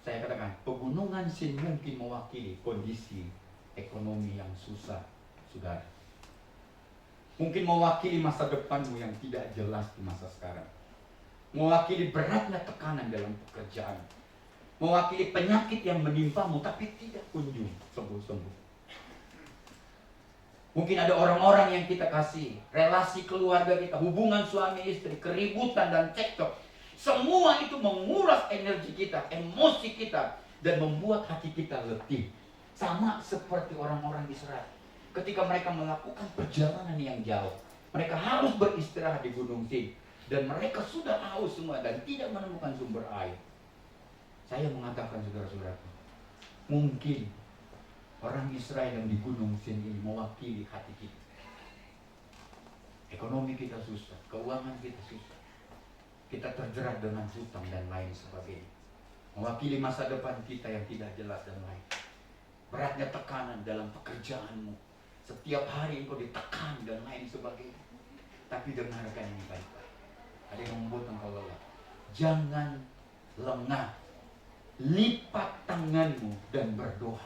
Saya katakan, pegunungan Sin mungkin mewakili kondisi ekonomi yang susah, saudara. Mungkin mewakili masa depanmu yang tidak jelas di masa sekarang. Mewakili beratnya tekanan dalam pekerjaan. Mewakili penyakit yang menimpamu tapi tidak kunjung sembuh-sembuh. Mungkin ada orang-orang yang kita kasih, relasi keluarga kita, hubungan suami istri, keributan dan cekcok. Semua itu menguras energi kita, emosi kita, dan membuat hati kita letih. Sama seperti orang-orang Israel. Ketika mereka melakukan perjalanan yang jauh, mereka harus beristirahat di Gunung Sin. Dan mereka sudah haus semua dan tidak menemukan sumber air. Saya mengatakan saudara-saudaraku, mungkin orang Israel yang di Gunung Sin ini mewakili hati kita. Ekonomi kita susah, keuangan kita susah. Kita terjerat dengan hutang dan lain sebagainya. Mewakili masa depan kita yang tidak jelas dan lain. Beratnya tekanan dalam pekerjaanmu. Setiap hari engkau ditekan dan lain sebagainya. Tapi dengarkan ini baik-baik. Ada yang membuat engkau lelah. Jangan lengah. Lipat tanganmu dan berdoa.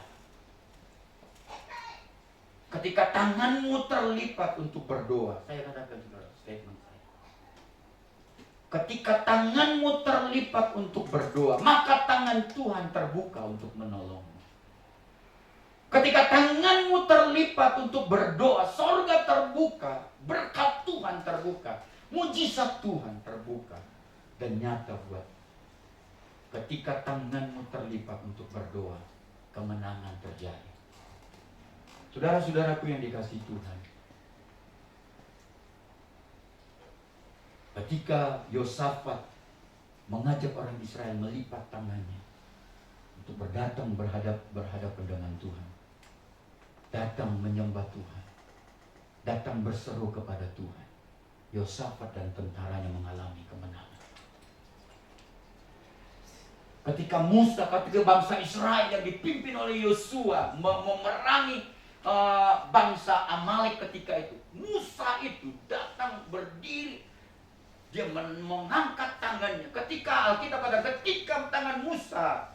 Ketika tanganmu terlipat untuk berdoa, saya katakan saudara, statement saya. Ketika tanganmu terlipat untuk berdoa, maka tangan Tuhan terbuka untuk menolongmu. Ketika tanganmu terlipat untuk berdoa, sorga terbuka, berkat Tuhan terbuka, mujizat Tuhan terbuka dan nyata buat. Ketika tanganmu terlipat untuk berdoa, kemenangan terjadi. Saudara-saudaraku yang dikasihi Tuhan, ketika Yosafat mengajak orang Israel melipat tangannya untuk berhadapan dengan Tuhan, datang menyembah Tuhan, datang berseru kepada Tuhan, Yosafat dan tentaranya mengalami kemenangan. Ketika bangsa Israel yang dipimpin oleh Yosua memerangi bangsa Amalek ketika itu, Musa itu datang berdiri, dia mengangkat tangannya. Ketika Alkitab katakan, ketika tangan Musa,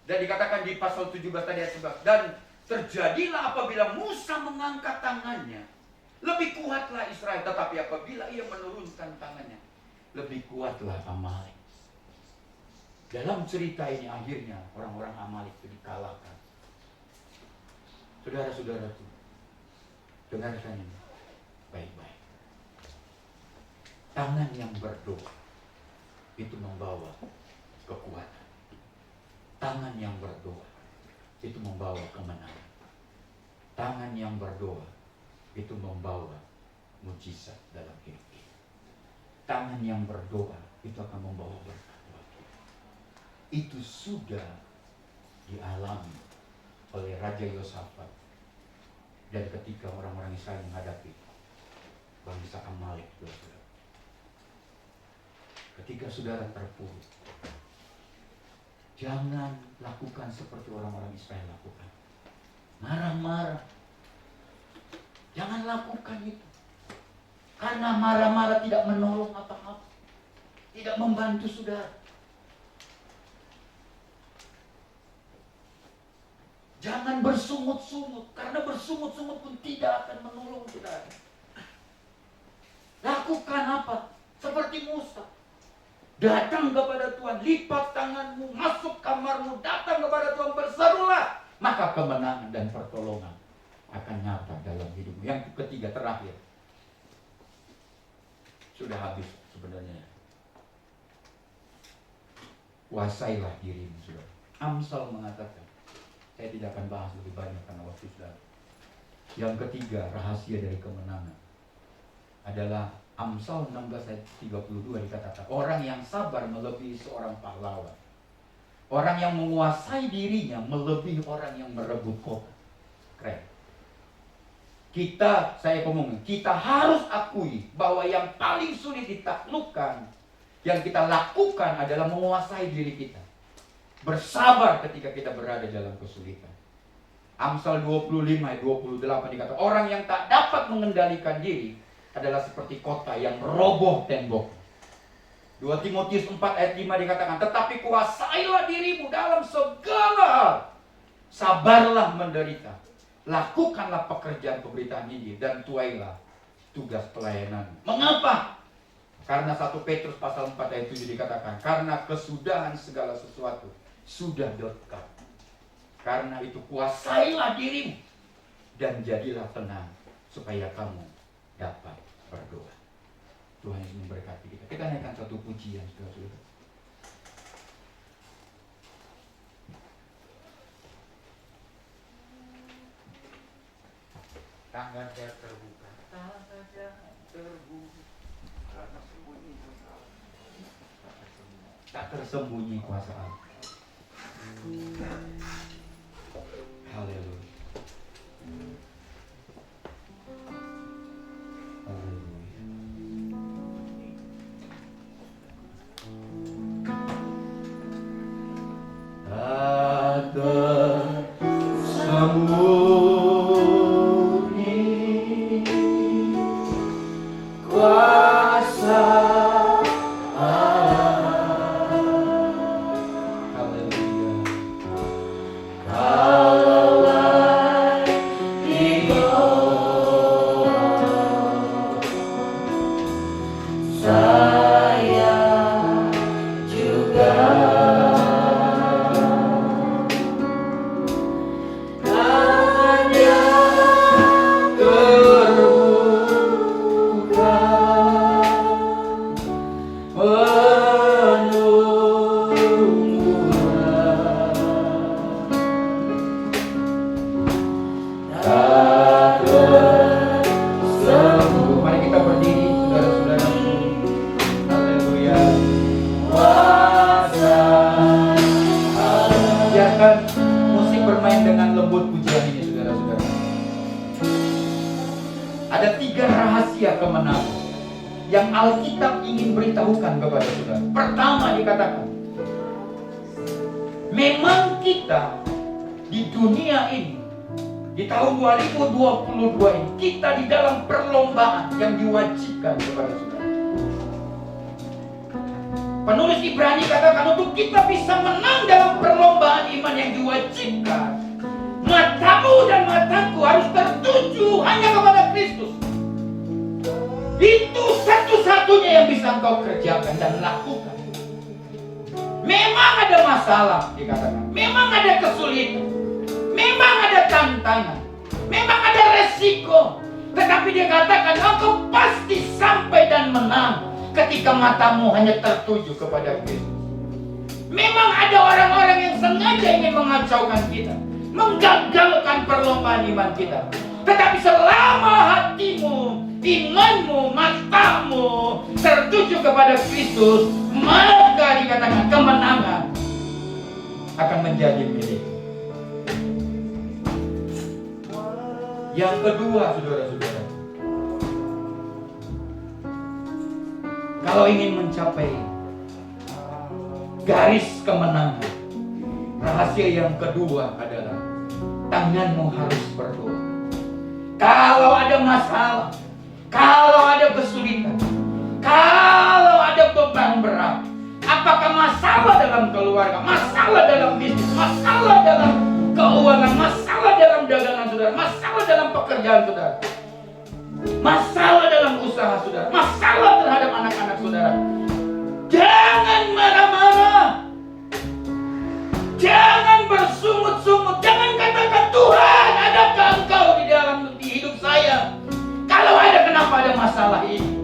dan dikatakan di pasal 17 tadi ayat 11, dan terjadilah apabila Musa mengangkat tangannya, lebih kuatlah Israel. Tetapi apabila ia menurunkan tangannya, lebih kuatlah Amalek. Dalam cerita ini akhirnya orang-orang Amalek itu dikalahkan. Saudara-saudaraku, dengarkan ini baik-baik. Tangan yang berdoa itu membawa kekuatan. Tangan yang berdoa itu membawa kemenangan. Tangan yang berdoa itu membawa mujizat dalam hidup kita. Tangan yang berdoa itu akan membawa berkat buat kita. Itu sudah dialami oleh Raja Yosafat. Dan ketika orang-orang Israel menghadapi bangsa Amalek, ketika saudara terpuruk, jangan lakukan seperti orang-orang Israel lakukan. Marah-marah. Jangan lakukan itu. Karena marah-marah tidak menolong apa-apa. tidak membantu saudara. Jangan bersungut-sungut, karena bersungut-sungut pun tidak akan menolong saudara. Lakukan apa? Seperti Musa. Datang kepada Tuhan, lipat tanganmu, masuk kamarmu, datang kepada Tuhan, berserulah. Maka kemenangan dan pertolongan akan nyata dalam hidupmu. Yang ketiga, terakhir. Sudah habis sebenarnya. Kuasailah dirimu, saudara. Amsal mengatakan, saya tidak akan bahas lebih banyak karena waktu sudah. Yang ketiga, rahasia dari kemenangan adalah Amsal 16 ayat 32 dikatakan, orang yang sabar melebihi seorang pahlawan. Orang yang menguasai dirinya melebihi orang yang merebut kota. Keren. Saya ngomong, kita harus akui bahwa yang paling sulit ditaklukkan, yang kita lakukan adalah menguasai diri kita. Bersabar ketika kita berada dalam kesulitan. Amsal 25 ayat 28 dikatakan, orang yang tak dapat mengendalikan diri adalah seperti kota yang roboh tembok. 2 Timotius 4 ayat 5 dikatakan, tetapi kuasailah dirimu dalam segala hal. Sabarlah menderita. Lakukanlah pekerjaan pemberitaan Injil dan tuailah tugas pelayanan. Mengapa? Karena 1 Petrus pasal 4 ayat 7 dikatakan, karena kesudahan segala sesuatu sudah dekat. Karena itu kuasailah dirimu dan jadilah tenang supaya kamu dapat berdoa. Tuhan Yesus memberkati kita. Kita naikkan satu pujian, saudara-saudara. Tangan saya terbuka. Tangan saya terbuka. Tak tersembunyi kuasa Allah. Haleluya. Memang kita di dunia ini, di tahun 2022 ini, kita di dalam perlombaan yang diwajibkan kepada saudara. Penulis Ibrani katakan untuk kita bisa menang dalam perlombaan iman yang diwajibkan, matamu dan mataku harus tertuju hanya kepada Kristus. Itu satu-satunya yang bisa engkau kerjakan dan lakukan. Memang ada masalah dikatakan, memang ada kesulitan, memang ada tantangan, memang ada resiko. Tetapi dia katakan engkau pasti sampai dan menang ketika matamu hanya tertuju kepada Kristus. Memang ada orang-orang yang sengaja ingin mengacaukan kita, menggagalkan perlombaan iman kita. Tetapi selama hatimu, imanmu, matamu tertuju kepada Kristus, maka dikatakan kemenangan akan menjadi milik. Yang kedua, saudara-saudara, kalau ingin mencapai garis kemenangan, rahasia yang kedua adalah tanganmu harus berdoa. Kalau ada masalah, kalau ada kesulitan, kalau ada beban berat, masalah dalam keluarga, masalah dalam bisnis, masalah dalam keuangan, masalah dalam dagangan saudara, masalah dalam pekerjaan saudara, masalah dalam usaha saudara, masalah terhadap anak-anak saudara, jangan marah-marah, jangan bersungut-sungut, jangan katakan Tuhan adakah engkau di hidup saya? Kalau ada, kenapa ada masalah ini?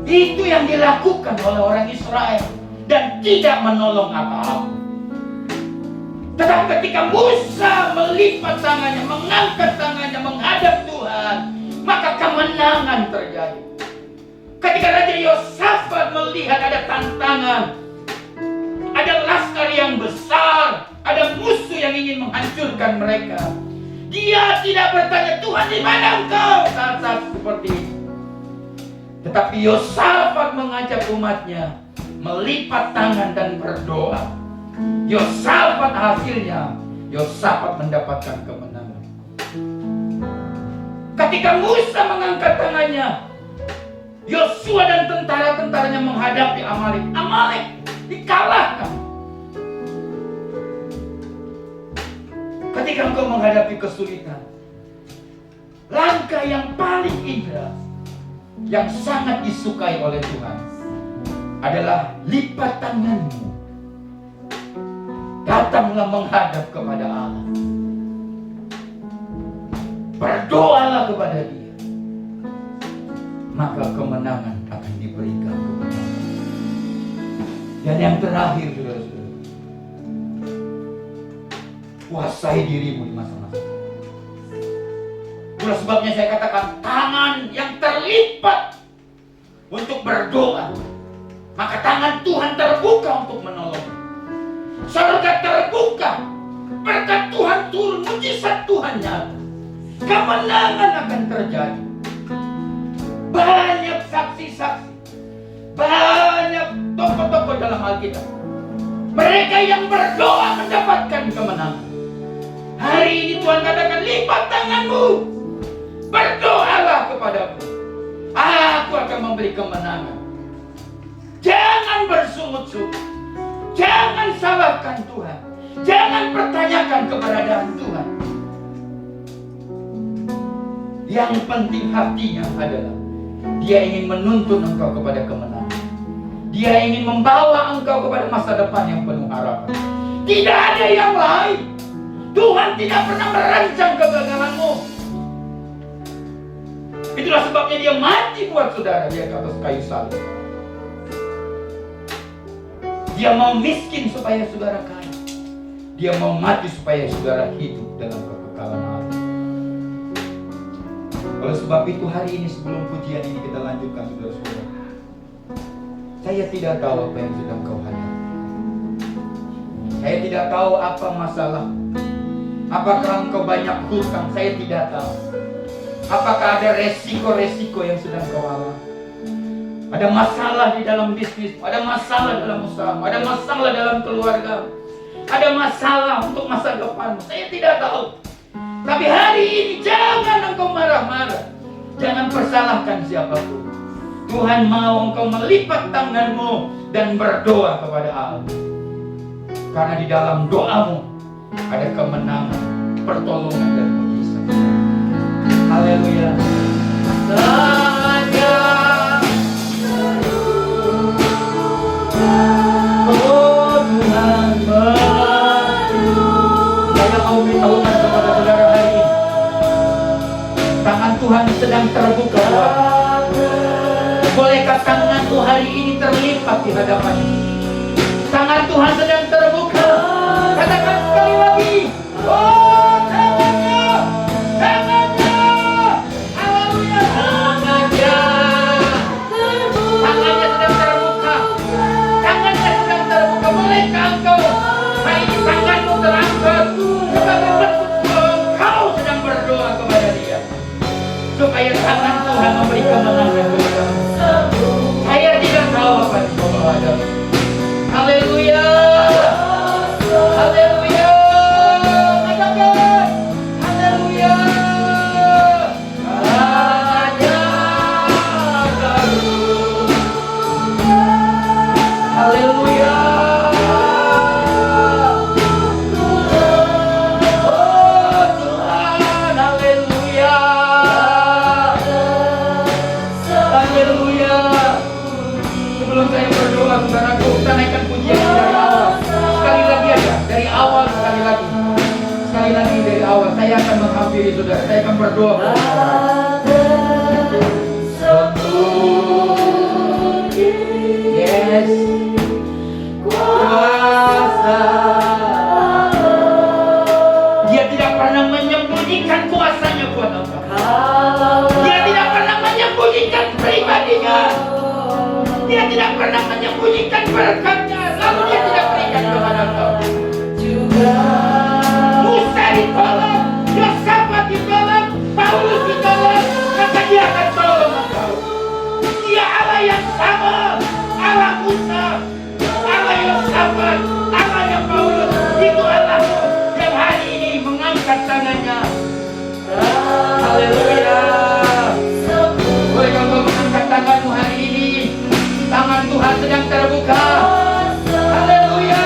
Itu yang dilakukan oleh orang Israel dan tidak menolong apa-apa. Tetapi ketika Musa melipat tangannya, mengangkat tangannya menghadap Tuhan, maka kemenangan terjadi. Ketika Raja Yosafat melihat ada tantangan, ada laskar yang besar, ada musuh yang ingin menghancurkan mereka, dia tidak bertanya, Tuhan di mana engkau? Saat-saat seperti itu. Tetapi Yosafat mengajak umatnya melipat tangan dan berdoa. Yosafat hasilnya, Yosafat mendapatkan kemenangan. Ketika Musa mengangkat tangannya, Yosua dan tentara-tentaranya menghadapi Amalek. Amalek dikalahkan. Ketika engkau menghadapi kesulitan, langkah yang paling indah, yang sangat disukai oleh Tuhan adalah lipat tanganmu, datanglah menghadap kepada Allah, berdoalah kepada Dia, maka kemenangan akan diberikan kepada Dia. Dan yang terakhir, saudara-saudara, kuasai dirimu di masa-masa. Itulah sebabnya saya katakan tangan yang terlipat untuk berdoa, maka tangan Tuhan terbuka untuk menolong. Surga terbuka, berkat Tuhan turun, mujizat Tuhan nyata, kemenangan akan terjadi. Banyak saksi-saksi, banyak tokoh-tokoh dalam Alkitab, mereka yang berdoa mendapatkan kemenangan. Hari ini Tuhan katakan, lipat tanganmu, berdoalah kepadaku, aku akan memberi kemenangan. Jangan bersungut-sungut, jangan salahkan Tuhan, jangan pertanyakan keberadaan Tuhan. Yang penting hatinya adalah Dia ingin menuntun engkau kepada kemenangan. Dia ingin membawa engkau kepada masa depan yang penuh harapan. Tidak ada yang lain. Tuhan tidak pernah merancang kegagalanmu. Itulah sebabnya Dia mati buat saudara di atas kayu salib. Dia mau miskin supaya saudara kaya. Dia mau mati supaya saudara hidup dalam kekekalan Allah. Oleh sebab itu hari ini sebelum pujian ini kita lanjutkan, saudara-saudara, saya tidak tahu apa yang sedang kau hadapi. Saya tidak tahu apa masalah. Apakah engkau banyak hutang? Saya tidak tahu. Apakah ada resiko-resiko yang sedang kau alami? Ada masalah di dalam bisnis, ada masalah dalam usaha, ada masalah dalam keluarga, ada masalah untuk masa depan. Saya tidak tahu. Tapi hari ini jangan engkau marah-marah, jangan persalahkan siapapun. Tuhan mau engkau melipat tanganmu dan berdoa kepada Allah. Karena di dalam doamu ada kemenangan, pertolongan dan mujizat. Haleluya. Saja oh Tuhan baru. Saya mau beritahukan kepada saudara hari ini, tangan Tuhan sedang terbuka. Bolehkah tanganmu hari ini terlipat di hadapan-Nya? Tangan Tuhan sedang terbuka. Katakan sekali lagi, oh tangannya, tangannya, haleluya, tangannya, tangannya sedang terbuka, tangannya sedang terbuka. Bolehkah engkau hari ini tanganmu terangkat sebagai bentuk engkau sedang berdoa kepada Dia, supaya tangan Tuhan memberi kemenangan kepadamu. Saya tidak tahu apa yang kau hadapi. Haleluya, haleluya, katakan haleluya. Haleluya. Saya akan menghampiri saudara. Saya akan berdoa kepada saudara. Yes. Kuasa. Dia tidak pernah menyembunyikan kuasanya buat engkau. Dia tidak pernah menyembunyikan pribadinya. Dia tidak pernah menyembunyikan berkatnya. Lalu dia tidak berikan kepada engkau. Musa ditolong, Yosafat ditolong, Paulus ditolong, maka dia akan tolong engkau. Dia Allah yang sama, Allah Musa, Allah Yosafat, Allah yang Paulus. Itu Allahmu yang hari ini mengangkat tangannya. Haleluya. Boleh kamu mengangkat tanganmu hari ini? Tangan Tuhan sedang terbuka. Haleluya.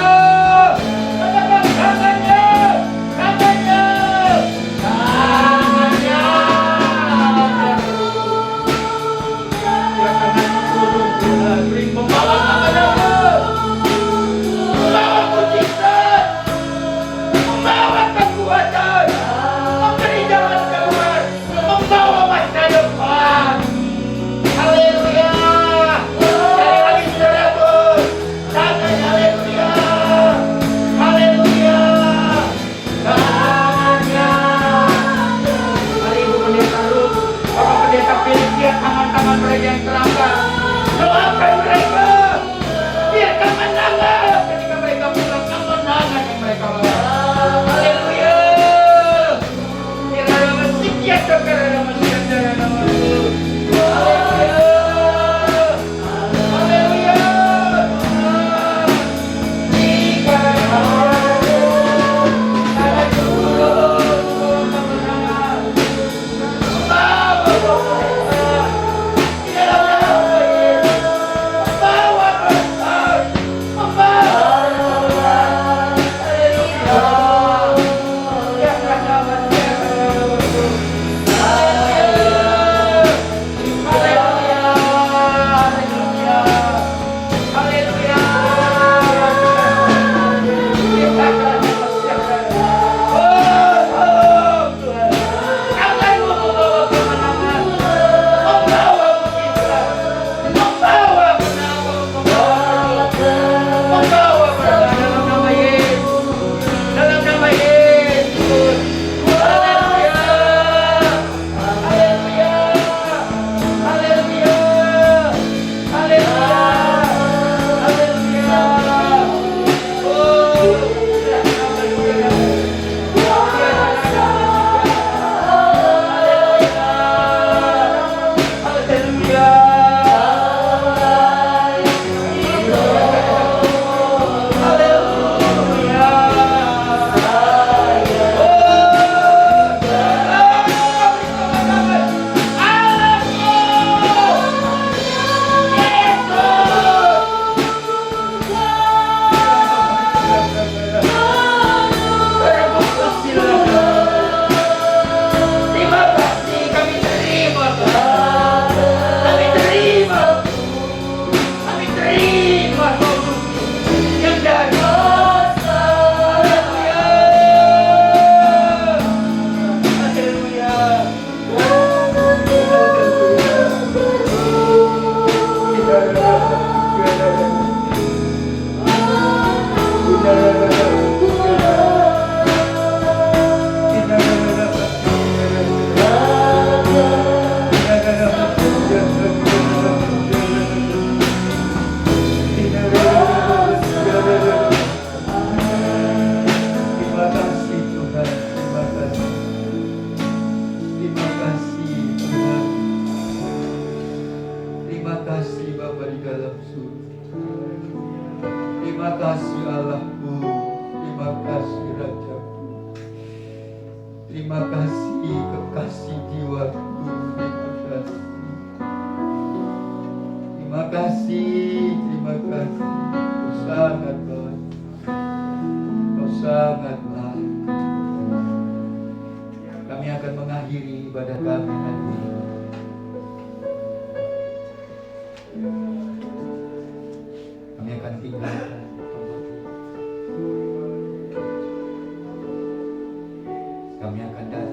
Kami akan datang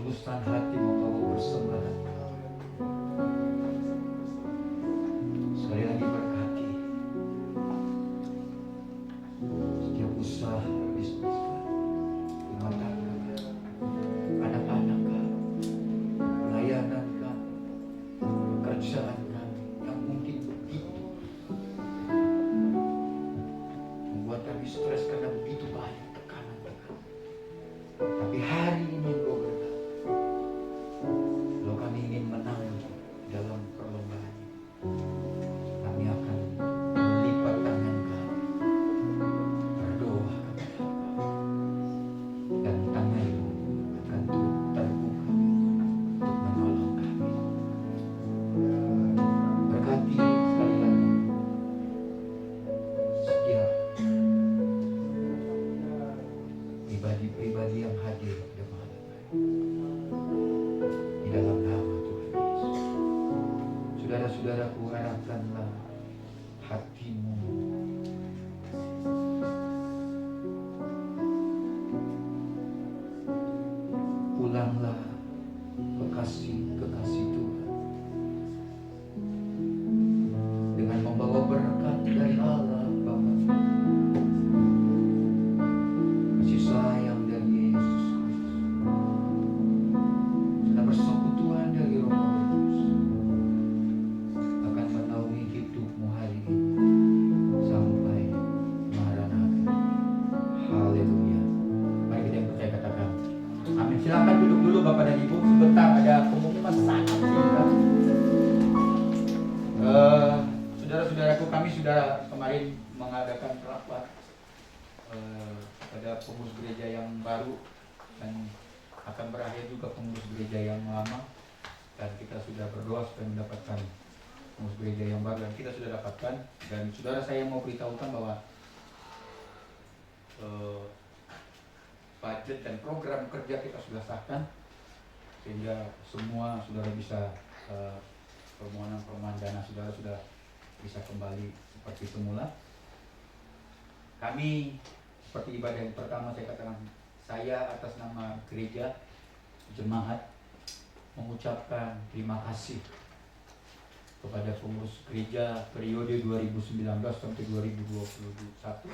ketulusan hati membawa persembahan. Sekali lagi berkati setiap usaha bisnis, rumah tangga, anak-anak, pelayanan, pekerjaan kami yang mungkin begitu membuat kami stres karena begitu banyak tekanan-tekanan. Tapi hari ini Engkau berkata, kalau kami ingin menang dalam perlombaan ini, kami akan melipat tangan kami, berdoa kepada Allah, dan tanganmu akan terbuka untuk menolong kami. Berkati sekali lagi setiap pribadi-pribadi yang hadir pada malam hari di dalam nama Tuhan Yesus. Saudara-saudaraku, arahkanlah hatimu pulanglah kekasih-kekasih Tuhan dengan membawa berkat dari Allah Bapa, kasih sayang dari Yesus Kristus, dan persekutuan dari Roh Kudus akan menaungi hidupmu hari ini sampai Maranatha. Haleluya. Mari kita yang percaya katakan amin. Silakan duduk dulu Bapak dan Ibu. Sebentar ada pengumuman sangat singkat. Saudara-saudaraku, kami sudah kemarin mengadakan rapat pada pengurus gereja yang baru dan akan berakhir juga pengurus gereja yang lama, dan kita sudah berdoa supaya mendapatkan pengurus gereja yang baru, dan kita sudah dapatkan. Dan saudara, saya mau beritahukan bahwa budget dan program kerja kita sudah sahkan, sehingga semua saudara bisa permohonan dana saudara sudah bisa kembali seperti semula. Kami seperti ibadah yang pertama saya katakan, saya atas nama gereja jemaat mengucapkan terima kasih kepada pengurus gereja periode 2019 sampai 2021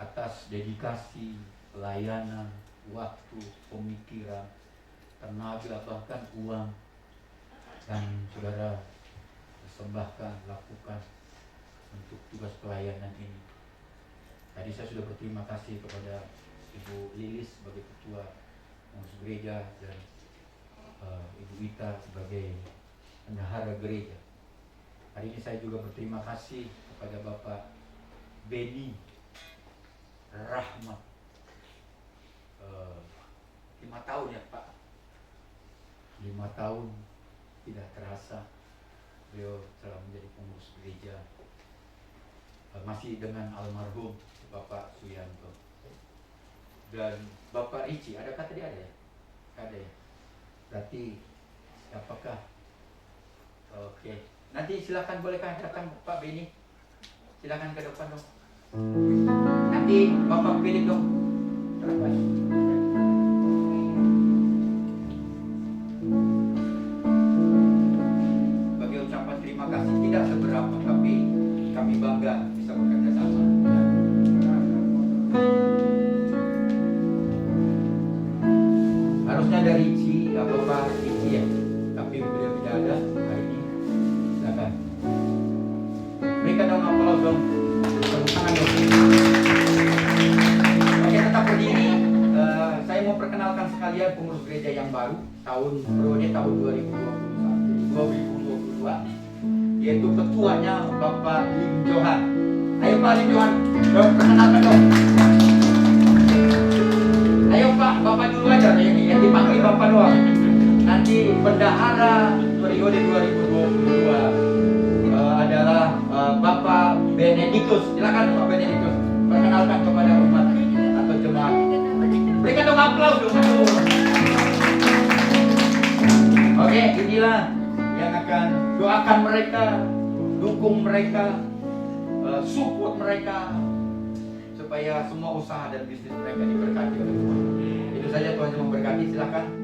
atas dedikasi, pelayanan, waktu, pemikiran, tenaga, bahkan uang, dan saudara persembahkan, lakukan untuk tugas pelayanan ini. Tadi saya sudah berterima kasih kepada Ibu Lilis sebagai ketua pengurus gereja dan Ibu Ita sebagai bendahara gereja. Hari ini saya juga berterima kasih kepada Bapak Beni Rahmat. 5 tahun ya Pak, 5 tahun tidak terasa beliau telah menjadi pengurus gereja, masih dengan almarhum Bapak Suyanto dan Bapak Ricci. Adakah tadi ada ya? Ada ya. Berarti apakah? Oke. Nanti silakan, bolehkah datang Pak Beni? Silakan ke depan dong. Nanti Bapak pilih dong. Terima. Bagi ucapan terima kasih tidak seberapa, tapi kami bangga bisa bekerja sama. Harusnya dari Bapak Ricci ya, tapi beliau tidak ada hari ini. Silakan. Berikan dong aplaus dong. Tepuk tangan dong. Oke, tetap berdiri. Saya mau perkenalkan sekalian pengurus gereja yang baru tahun 2022, yaitu ketuanya Bapak Lim Johan. Ayo Pak Lim Johan, perkenalkan dong. Ayo Pak, Bapak dulu aja yang dipanggil Bapak doang. Nanti bendahara periode 2022 adalah Bapak Benedictus. Silakan Bapak Benedictus, perkenalkan kepada umat atau jemaat. Berikan dong aplaus dong. Oke, inilah yang akan doakan mereka, dukung mereka, support mereka supaya supaya semua usaha dan bisnis mereka diberkati oleh Tuhan. Itu saja, Tuhan yang memberkati. Silakan.